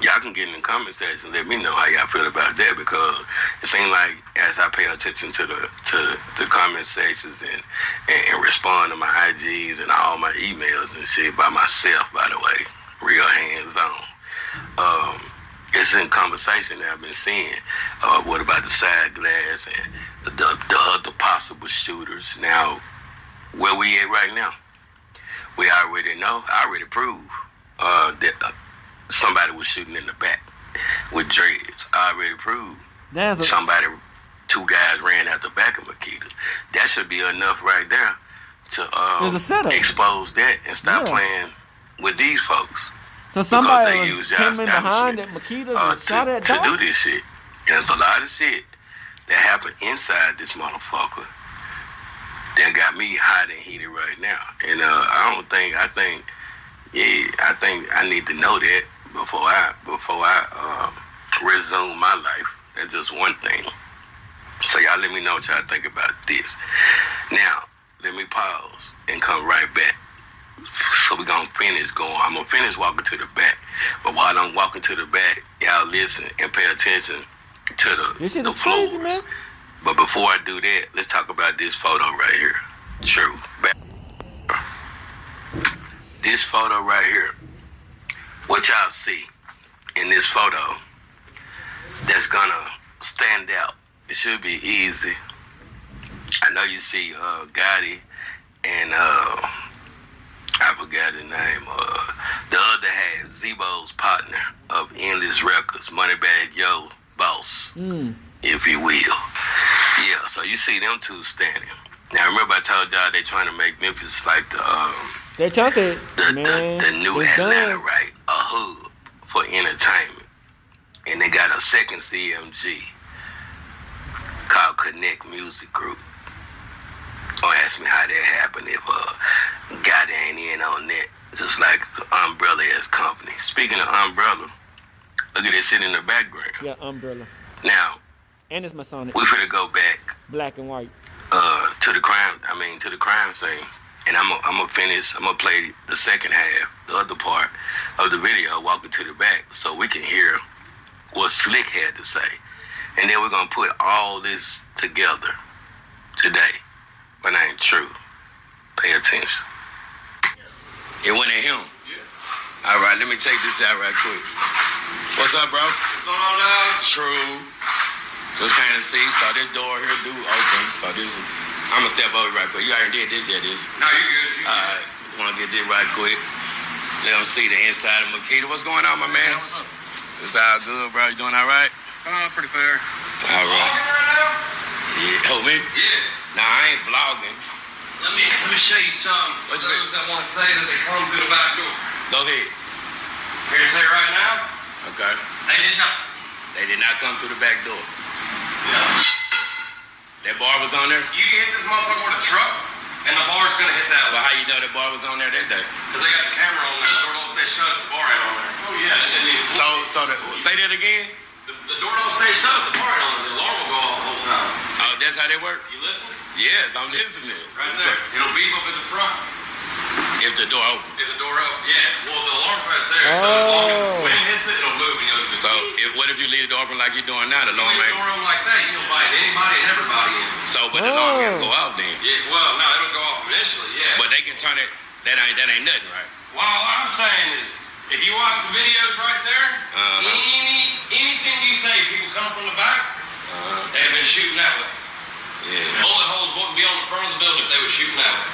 Y'all can get in the comment section and let me know how y'all feel about that, because it seems like as I pay attention to the comment sections and respond to my IGs and all my emails and shit by myself, by the way, real hands-on. It's in conversation that I've been seeing. What about the side glass and the other possible shooters? Now, where we at right now? We already know. I already proved that somebody was shooting in the back with dreads. I already proved two guys ran out the back of Makita. That should be enough right there to expose that and stop playing with these folks. So somebody came in behind at Makita's and shot at Dolph? To do this shit. There's a lot of shit that happened inside this motherfucker that got me hot and heated right now. And I think I need to know that before I resume my life. That's just one thing. So y'all let me know what y'all think about this. Now, let me pause and come right back. So we're going to finish going. I'm going to finish walking to the back. But while I'm walking to the back, y'all listen and pay attention to This shit the is crazy, floors. man. But before I do that, let's talk about this photo right here. True. This photo right here. What y'all see in this photo that's going to stand out? It should be easy. I know you see Gotti and I forgot his name. The other half, Zebo's partner of Endless Records, Moneybag Yo boss, if you will. Yeah, so you see them two standing. Now remember I told y'all they trying to make Memphis like They trying to say, the new Atlanta, right? A hub for entertainment. And they got a second CMG called Connect Music Group. Don't ask me how that happened if Gotti ain't in on that. Just like Umbrella as company. Speaking of Umbrella, look at this shit in the background. Yeah, Umbrella. Now, And it's Masonic. we finna go back Black and white. to the crime scene. And I'm gonna finish, I'm gonna play the second half, the other part of the video, walking to the back, so we can hear what Slick had to say. And then we're gonna put all this together today. My name True. Pay attention. It went at him. Yeah. All right, let me take this out right quick. What's up, bro? What's going on now? True. Just kind of see, so this door here do open. So this is, I'm gonna step over right quick. You already did this, yeah, this. No, you're good. All right, wanna get this right quick. Let them see the inside of Makita. What's going on, my man? What's up? It's all good, bro. You doing all right? Pretty fair. All right. Yeah. Oh, me? Yeah. Nah, I ain't vlogging. Let me show you something. For those that want to say that they come through the back door. Go ahead. Here to tell you right now. Okay. They did not. They did not come through the back door. Yeah. That bar was on there? You can hit this motherfucker with a truck, and the bar's gonna hit that But one. how you know that bar was on there that day? Because they got the camera on there. The door don't stay shut. The bar ain't on there. Oh yeah. Say that again? The door don't stay shut. The bar ain't on there. The alarm will go off the whole time. Oh, that's how they work? You listen? Yes, I'm listening. Right there. It'll beep up in the front. If the door open. If the door open, yeah. Well, the alarm's right there. So as long as the wind hits it, it'll move. And you'll So what if you leave the door open like you're doing now? The alarm leave the door open like that, you'll invite anybody and everybody in. So, but the alarm gotta go off then. Yeah. Well, no, it'll go off initially. Yeah. But they can turn it. That ain't nothing, right? Well, what I'm saying is, if you watch the videos right there, anything you say, people come from the back, they've been shooting that way. Yeah. Bullet holes wouldn't be on the front of the building if they were shooting that way.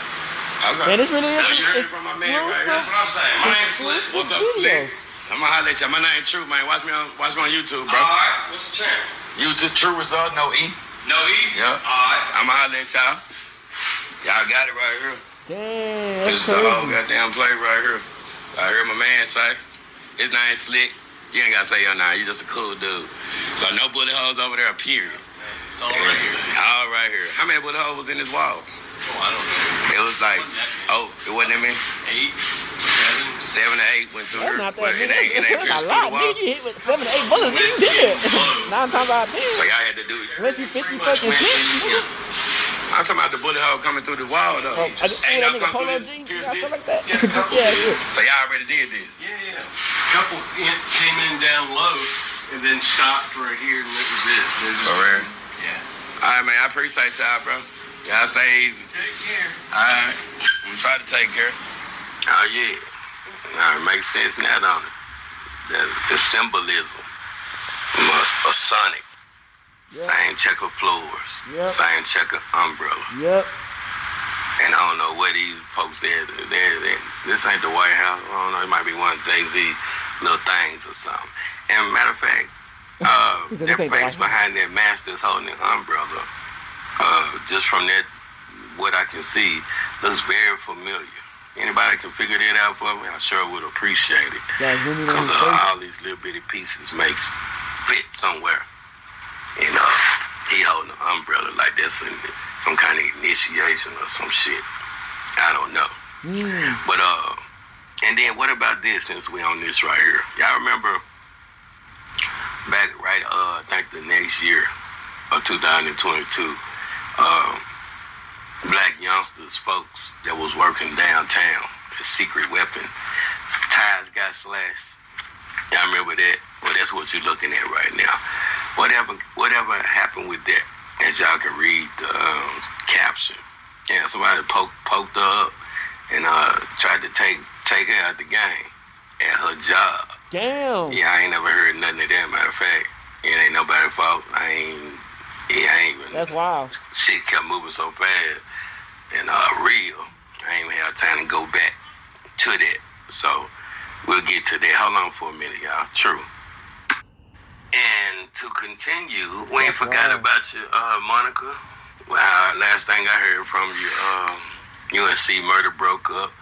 Okay. Man, this really is. You heard it from my man right here. That's what I'm saying. My name's Slick. What's up, Slick? I'm gonna holler at you. My name True, man. Watch me on YouTube, bro. All right. What's the channel? YouTube True Result, no E. No E? Yeah. All right. I'ma holler at y'all. Y'all got it right here. Damn, This is that's the whole crazy. goddamn play right here. I heard my man say, his name's Slick. You ain't gotta say your name. You just a cool dude. So no bullet holes over there, period. It's all right here. All right here. How many bullet holes was in this wall? Oh, I don't know. It was like, it wasn't that many? 8, 7. 7 to 8 went through That's here. not But that it many. ain't That's pierced a through lot. the wall. Nigga, you hit with 7 to 8 bullets, nigga, you did. 9 times out of 10. So y'all had to do it. Unless you 50 fucking shit. I'm talking about the bullet hole coming through the wall, though. I just Ain't that no nigga come Polo through G. this, Yeah, pierce something this. like that. Yeah. So y'all already did this. Yeah. Couple came in down low and then stopped right here, and that was it. For real? Yeah. All right, man. I appreciate y'all, bro. Y'all stay easy. Take care. All right. I'm trying to take care. Oh, yeah. Now, it makes sense now, don't it? The symbolism. Masonic. Yep. Same checker floors. Yep. Same checker umbrella. Yep. And I don't know where these folks at. This ain't the White House. I don't know. It might be one of Jay-Z little things or something. And matter of fact, He said, that "This ain't the face White House." behind that mask that's holding the umbrella, just from that, what I can see, looks very familiar. Anybody can figure that out for me? I sure would appreciate it. Yeah, zoom in on Because his face. all these little bitty pieces makes fit somewhere. And he holding an umbrella like that's some kind of initiation or some shit. I don't know. But and then what about this? Since we on this right here, y'all remember back I think the next year, of 2022, black youngsters, folks that was working downtown, a secret weapon, tires got slashed. Y'all remember that? Well, that's what you're looking at right now. Whatever happened with that, as y'all can read the caption. Yeah, somebody poked her up and tried to take her out the game at her job. Damn. Yeah, I ain't never heard nothing of that. Matter of fact, it ain't nobody's fault. I ain't even. That's wild. Shit kept moving so fast and real. I ain't even have time to go back to that. So we'll get to that. Hold on for a minute, y'all. True. And to continue, we ain't forgot about you, Monica. Well, last thing I heard from you, UNC murder broke up,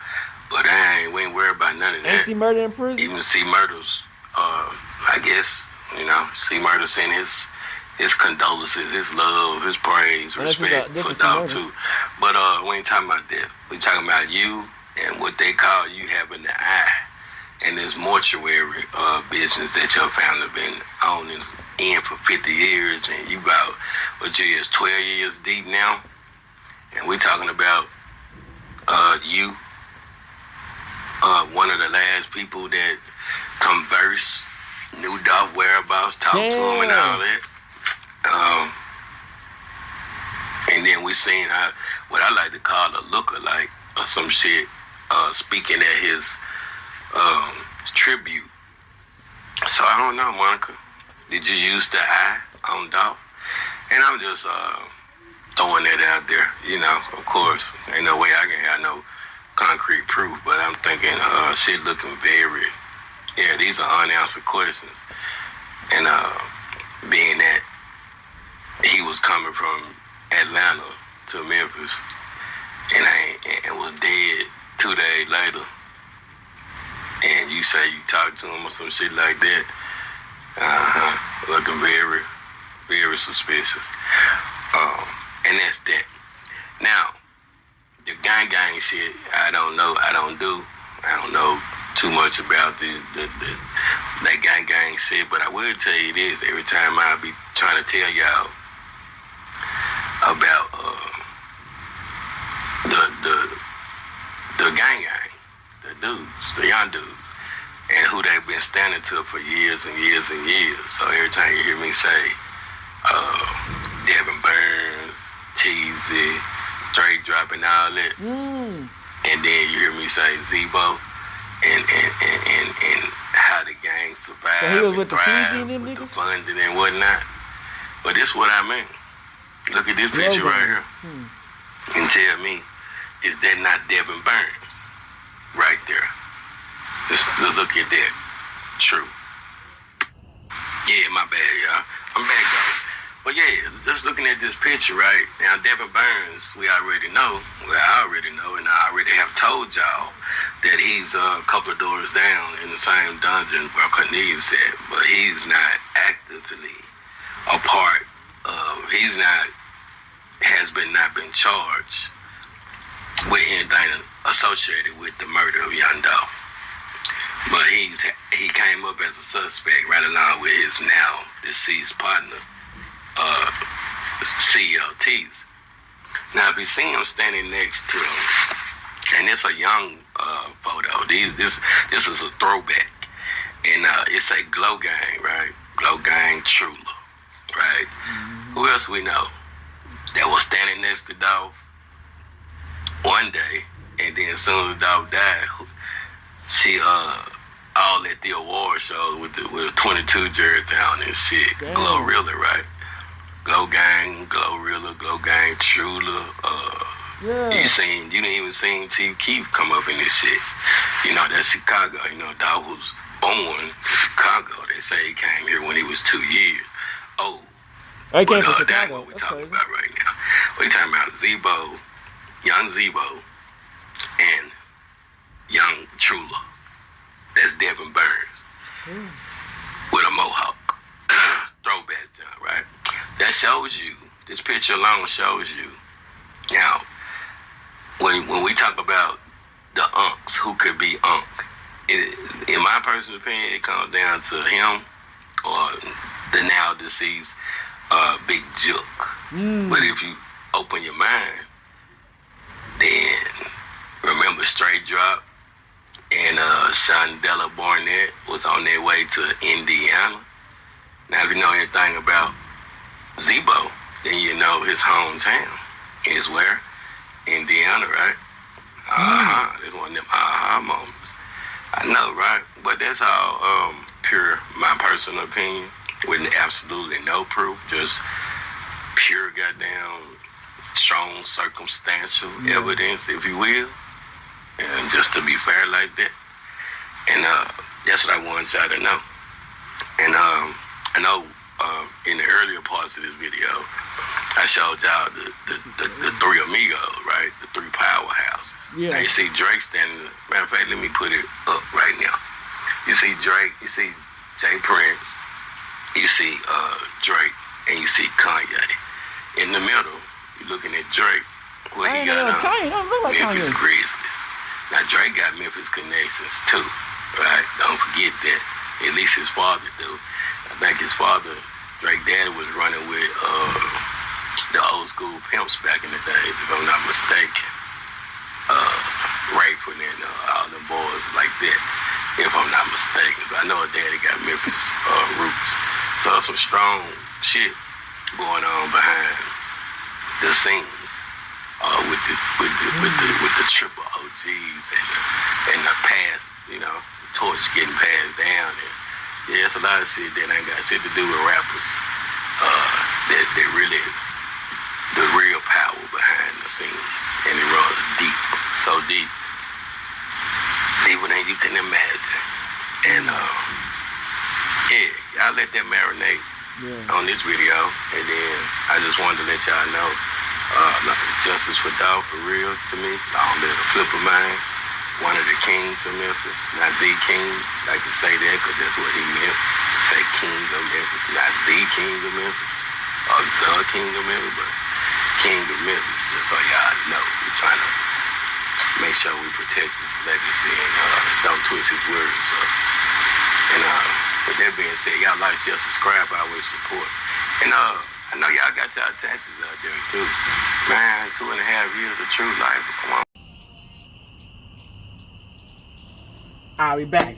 but we ain't worried about none of that. AC murder in prison? Even C Murder's, I guess, C Murder sent his condolences, his love, his praise, respect for Dolph too. But we ain't talking about that. We talking about you and what they call you having the eye. And this mortuary business that your family been owning in for 50 years, and you about, 12 years deep now, and we talking about you, one of the last people that converse, knew Dolph whereabouts, talked to him and all that. And then we seen what I like to call a lookalike or some shit, speaking at his tribute. So I don't know, Monica. Did you use the eye on Dolph? And I'm just throwing that out there. Of course, ain't no way I can have no concrete proof, but I'm thinking shit looking very, these are unanswered questions. And being that he was coming from Atlanta to Memphis and was dead 2 days later, and you say you talked to him or some shit like that, looking very, very suspicious. And that's that. Now, the gang shit, I don't know. I don't know too much about that gang shit, but I will tell you this: every time I be trying to tell y'all about the gang, the dudes, the young dudes, and who they've been standing to for years and years and years. So every time you hear me say Devin Burns, Teasy, Drake dropping all that, and then you hear me say Zebo, and how the gang survived, so he was with and thrived, with the funding and whatnot. But this what I mean. Look at this picture right here. And tell me, is that not Devin Burns right there? Just look at that. True. Yeah, my bad, y'all. I'm back though. But yeah, just looking at this picture, right? Now, Devin Burns, we already know. Well, I already know, and I already have told y'all that he's a couple of doors down in the same dungeon where Cornelius at, but he's not actively a part of, not been charged with anything associated with the murder of young Dolph. But he came up as a suspect right along with his now deceased partner, CLTs. Now, if you see him standing next to him, and it's a young photo. This is a throwback, and it's a Glow Gang, right? Glow Gang Trula, right? Who else we know that was standing next to Dolph one day, and then as soon as Dolph died, she all at the award show with a 22 jersey on and shit. Damn. Glorilla, right? Glow Gang, Glorilla, Glow Gang Trula. You didn't even seen T. Keith come up in this shit. That's Chicago. Dolph was born in Chicago. They say he came here when he was 2 years old. I came from That's Chicago. what we're talking about right now. We're talking about Zebo, young Zebo, and young Trula. That's Devin Burns with a mohawk. Throwback job, right? That shows you, this picture alone shows you. Now, when we talk about the unks, who could be unk, in my personal opinion, it comes down to him or the now deceased Big Jook. But if you open your mind, then remember Straight Drop and Shondella Barnett was on their way to Indiana. Now, if you know anything about Zebo, then you know his hometown is where? Indiana, right? It's one of them moments. I know, right? But that's all pure, my personal opinion, with absolutely no proof, just pure goddamn strong circumstantial evidence, if you will, and just to be fair like that. And that's what I want y'all to know. And I know in the earlier parts of this video, I showed y'all the three amigos, right? The three powerhouses. Yeah. Now you see Drake standing. Matter of fact, let me put it up right now. You see Drake, you see Jay Prince, you see Drake, and you see Kanye. In the middle, you're looking at Drake. What he got on? Kanye don't look like Memphis Kanye. Grizzlies. Now Drake got Memphis connections too, right? Don't forget that. At least his father do. I think his father, Drake daddy, was running with the old school pimps back in the days, if I'm not mistaken. Rayford and all the boys like that, if I'm not mistaken. But I know his daddy got Memphis roots. So some strong shit going on behind the scenes with the triple OGs and the past, you know, the torch getting passed down. And yeah, it's a lot of shit that ain't got shit to do with rappers. That really the real power behind the scenes, and it runs deep, so deep, deeper than you can imagine. And yeah, y'all let that marinate on this video, and then I just wanted to let y'all know, justice for Dolph, for real, to me. Long live the Flipper Man, one of the kings of Memphis, not the king. I can say that because that's what he meant. Say king of Memphis, not the king of Memphis, or the king of Memphis, but king of Memphis. Just so y'all know, we're trying to make sure we protect his legacy and don't twist his words up. And with that being said, y'all like, share, subscribe, always support. And I know y'all got y'all taxes out there too. Man, 2.5 years of true life, but come on. I'll be back.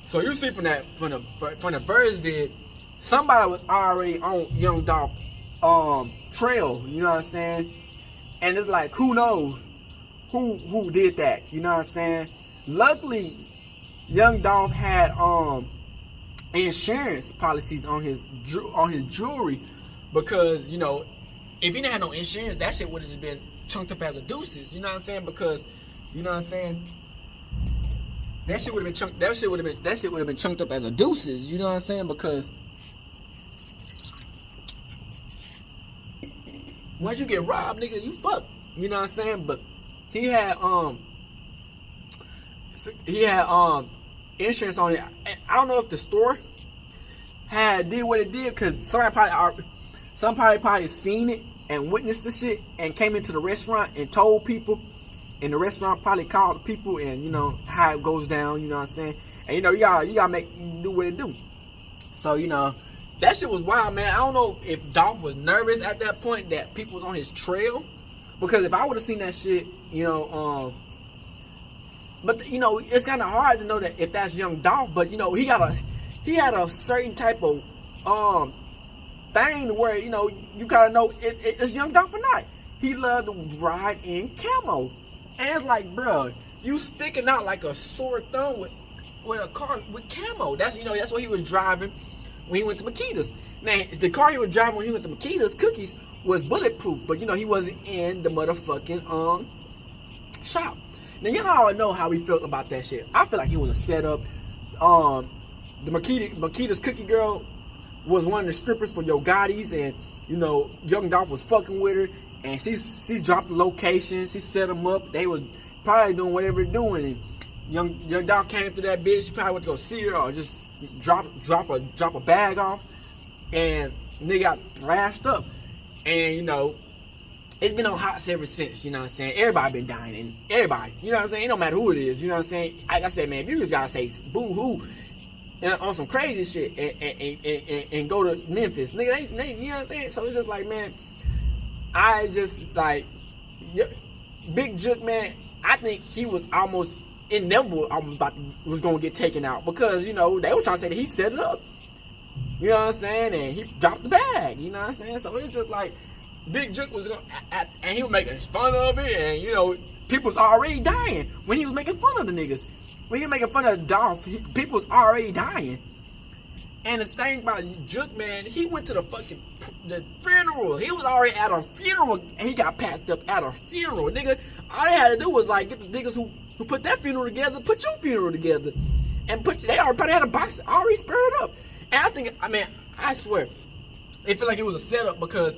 So you see from the birds did, somebody was already on Young Dolph trail, you know what I'm saying? And it's like, who knows who did that, you know what I'm saying? Luckily, Young Dolph had insurance policies on his jewelry, because, you know, if he didn't have no insurance, that shit would have just been chunked up as a deuces, you know what I'm saying? Because, you know what I'm saying, that shit would have been chunked up as a deuces, you know what I'm saying? Because once you get robbed, nigga, you fucked, you know what I'm saying? But he had insurance on it. I don't know if the store did what it did, because somebody probably seen it and witnessed the shit and came into the restaurant and told people, and the restaurant probably called the people, and you know how it goes down, you know what I'm saying? And you know, you gotta make do what it do. So, you know, that shit was wild, man. I don't know if Dolph was nervous at that point that people was on his trail, because if I would have seen that shit, you know, but you know, it's kind of hard to know that if that's Young Dolph. But you know, he had a certain type of thing where, you know, you gotta know it's Young Dolph or not. He loved to ride in camo, and it's like, bro, you sticking out like a sore thumb with a car with camo. That's, you know, that's what he was driving when he went to Makita's. Now, the car he was driving when he went to Makita's Cookies was bulletproof, but you know, he wasn't in the motherfucking shop. Now, you all know how we felt about that shit. I feel like it was a setup. The Makita's Cookie Girl was one of the strippers for Yo Gotti's, and you know, Young Dolph was fucking with her, and she dropped the location, she set them up. They was probably doing whatever they're doing, and Young Dolph came to that bitch. She probably went to go see her, or just drop a bag off, and nigga got thrashed up. And you know, it's been on hot ever since, you know what I'm saying? Everybody been dying, and everybody, you know what I'm saying? It don't matter who it is, you know what I'm saying? Like I said, man, if you just gotta say boo-hoo, on some crazy shit and go to Memphis. Nigga, they, you know what I'm saying? So it's just like, man, I just like, Big Jook, man, I think he was almost inevitable was going to get taken out because, you know, they were trying to say that he set it up. You know what I'm saying? And he dropped the bag. You know what I'm saying? So it's just like Big Jook was going to, and he was making fun of it. And, you know, people was already dying when he was making fun of the niggas. When he was making fun of Dolph, people was already dying. And the thing about Jook, man, he went to the funeral. He was already at a funeral and he got packed up at a funeral. Nigga, all they had to do was like get the niggas who put that funeral together, put your funeral together. And they already had a box already spurred up. And I think, I swear, it felt like it was a setup because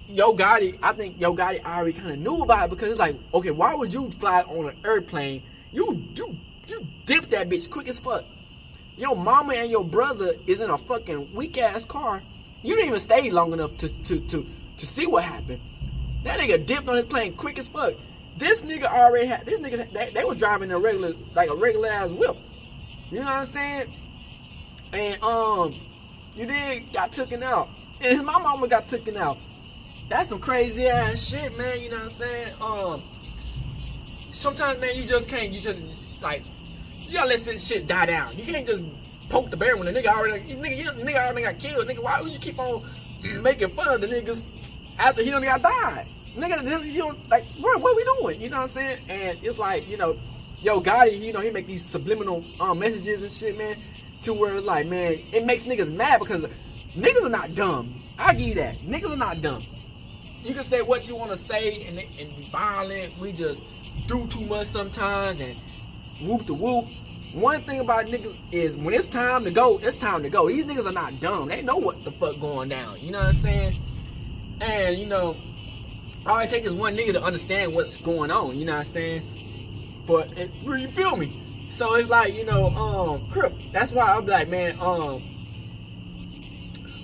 I think Yo Gotti already kind of knew about it because it's like, okay, why would you fly on an airplane? You dip that bitch quick as fuck. Your mama and your brother is in a fucking weak ass car. You didn't even stay long enough to see what happened. That nigga dipped on his plane quick as fuck. This nigga already had they was driving a regular ass whip. You know what I'm saying? And you did got taken out. And my mama got taken out. That's some crazy ass shit, man. You know what I'm saying? Sometimes, man, you just like, you gotta let shit die down. You can't just poke the bear when the nigga already got killed. Nigga, why would you keep on making fun of the niggas after he done got died? Nigga, you don't, like, bro, what we doing? You know what I'm saying? And it's like, you know, Yo Gotti, you know, he make these subliminal messages and shit, man, to where it's like, man, it makes niggas mad because niggas are not dumb. I give you that. Niggas are not dumb. You can say what you want to say and be violent. We just do too much sometimes and whoop the whoop. One thing about niggas is when it's time to go, it's time to go. These niggas are not dumb. They know what the fuck going down. You know what I'm saying? And, you know, all it takes is one nigga to understand what's going on. You know what I'm saying? But, you feel me? So it's like, you know, Crip. That's why I'm like, man,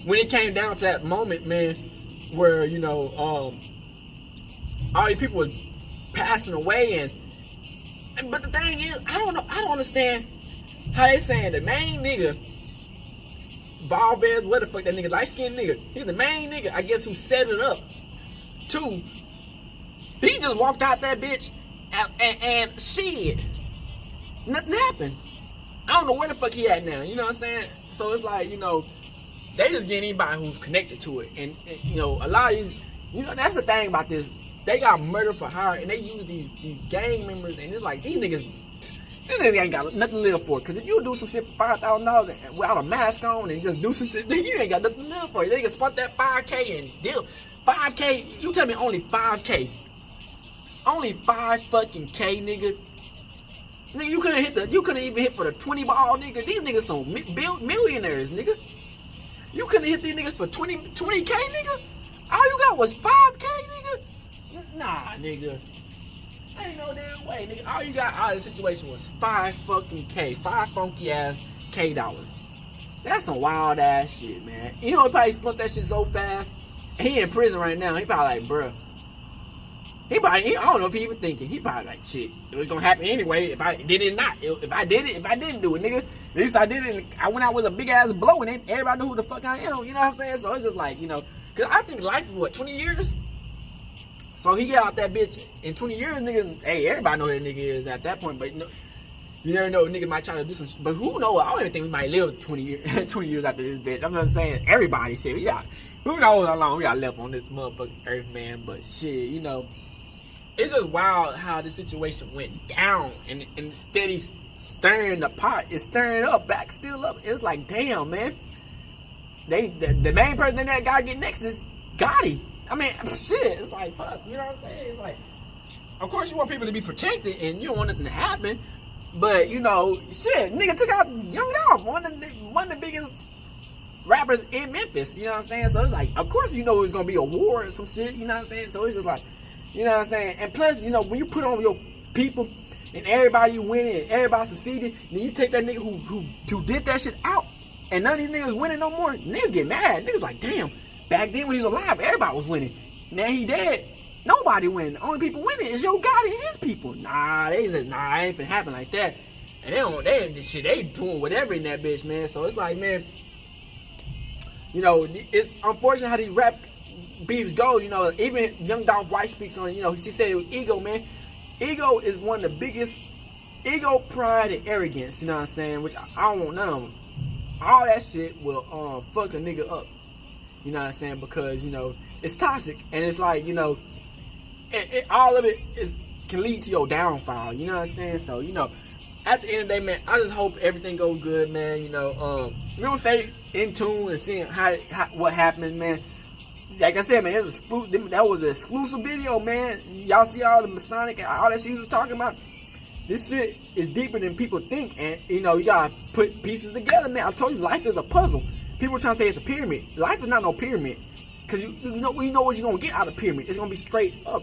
when it came down to that moment, man, where, you know, all these people were passing away but the thing is, I don't understand how they saying the main nigga, Valdez, what the fuck that nigga, light-skinned nigga, he's the main nigga, I guess, who set it up. Two, he just walked out that bitch and shit, nothing happened. I don't know where the fuck he at now, you know what I'm saying? So it's like, you know, they just get anybody who's connected to it. And you know, a lot of these, you know, that's the thing about this. They got murder for hire, and they use these gang members, and it's like, these niggas ain't got nothing to live for. Because if you do some shit for $5,000 without a mask on and just do some shit, then you ain't got nothing to live for. They can spot that $5K and deal. $5K, you tell me only $5K. Only $5 fucking K, nigga. Nigga, you couldn't even hit for the 20 ball, nigga. These niggas some millionaires, nigga. You couldn't hit these niggas for 20K, nigga. All you got was $5K, nigga. Nah, nigga. Ain't no damn way, nigga. All you got out of the situation was $5 fucking K. 5 funky ass K dollars. That's some wild ass shit, man. You know, he probably spent that shit so fast. He in prison right now. He probably like, bruh. I don't know if he even thinking. He probably like, shit, it was gonna happen anyway if I did it or not. If I didn't do it, nigga. At least I did it. I went out with a big ass blow and everybody knew who the fuck I am. You know what I'm saying? So it's just like, you know, because I think life is what, 20 years? So he get out that bitch in 20 years, nigga. Hey, everybody know who that nigga is at that point, but you never know, nigga might try to do some shit. But who knows? I don't even think we might live 20 years after this bitch. I'm not saying everybody shit. Who knows how long we got left on this motherfucking earth, man. But shit, you know, it's just wild how the situation went down and steady stirring the pot. It's stirring up, back still up. It's like, damn, man. The main person that gotta get next is Gotti. I mean, shit, it's like, fuck, you know what I'm saying? It's like, of course you want people to be protected and you don't want nothing to happen, but, you know, shit, nigga took out Young Dolph, one of the biggest rappers in Memphis, you know what I'm saying? So it's like, of course you know it's gonna be a war or some shit, you know what I'm saying? So it's just like, you know what I'm saying? And plus, you know, when you put on your people and everybody winning and everybody succeeding, then you take that nigga who did that shit out and none of these niggas winning no more, niggas get mad. Niggas like, damn. Back then when he was alive, everybody was winning. Now he dead, nobody winning. The only people winning is Yo Gotti and his people. Nah, they said, nah, it ain't finna happen like that. And they doing whatever in that bitch, man. So it's like, man, you know, it's unfortunate how these rap beefs go. You know, even Young Dolph White speaks on it. You know, she said it was ego, man. Ego is one of the biggest. Ego, pride, and arrogance. You know what I'm saying? Which I don't want none of them. All that shit will fuck a nigga up. You know what I'm saying? Because, you know, it's toxic. And it's like, you know, all of it can lead to your downfall. You know what I'm saying? So, you know, at the end of the day, man, I just hope everything goes good, man. You know, we're going to stay in tune and seeing what happens, man. Like I said, man, that was an exclusive video, man. Y'all see all the Masonic and all that shit he was talking about? This shit is deeper than people think, and you know, you gotta put pieces together, man. I told you, life is a puzzle. People are trying to say it's a pyramid. Life is not no pyramid, cause you know what you're gonna get out of pyramid. It's gonna be straight up.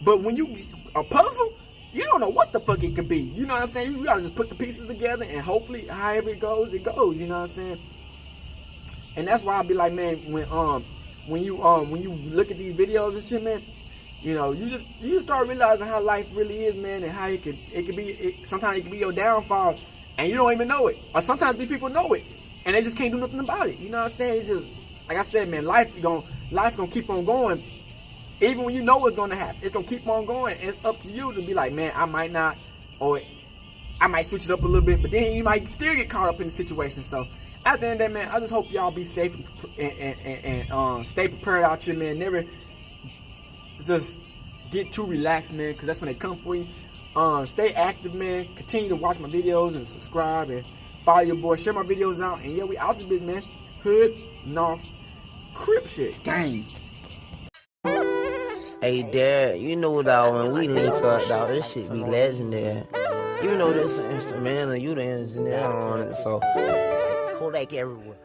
But when you a puzzle, you don't know what the fuck it could be. You know what I'm saying? You gotta just put the pieces together, and hopefully, however it goes, it goes. You know what I'm saying? And that's why I be like, man, when you look at these videos and shit, man. You know, you just start realizing how life really is, man, and how sometimes it can be your downfall, and you don't even know it. Or sometimes these people know it, and they just can't do nothing about it. You know what I'm saying? It's just, like I said, man, life gonna keep on going. Even when you know what's gonna happen, it's gonna keep on going. And it's up to you to be like, man, I might not, or I might switch it up a little bit, but then you might still get caught up in the situation. So at the end of the day, man, I just hope y'all be safe and stay prepared out here, man. Never just get too relaxed, man, because that's when they come for you. Stay active, man. Continue to watch my videos and subscribe and follow your boy. Share my videos out. And yeah, we out this bitch, man. Hood, North, Crip shit. Gang. Hey, Dad, you know, dog, when we link up, dog, this shit be legendary. You know this instrumental, you the engineer on it, so Kodak everywhere.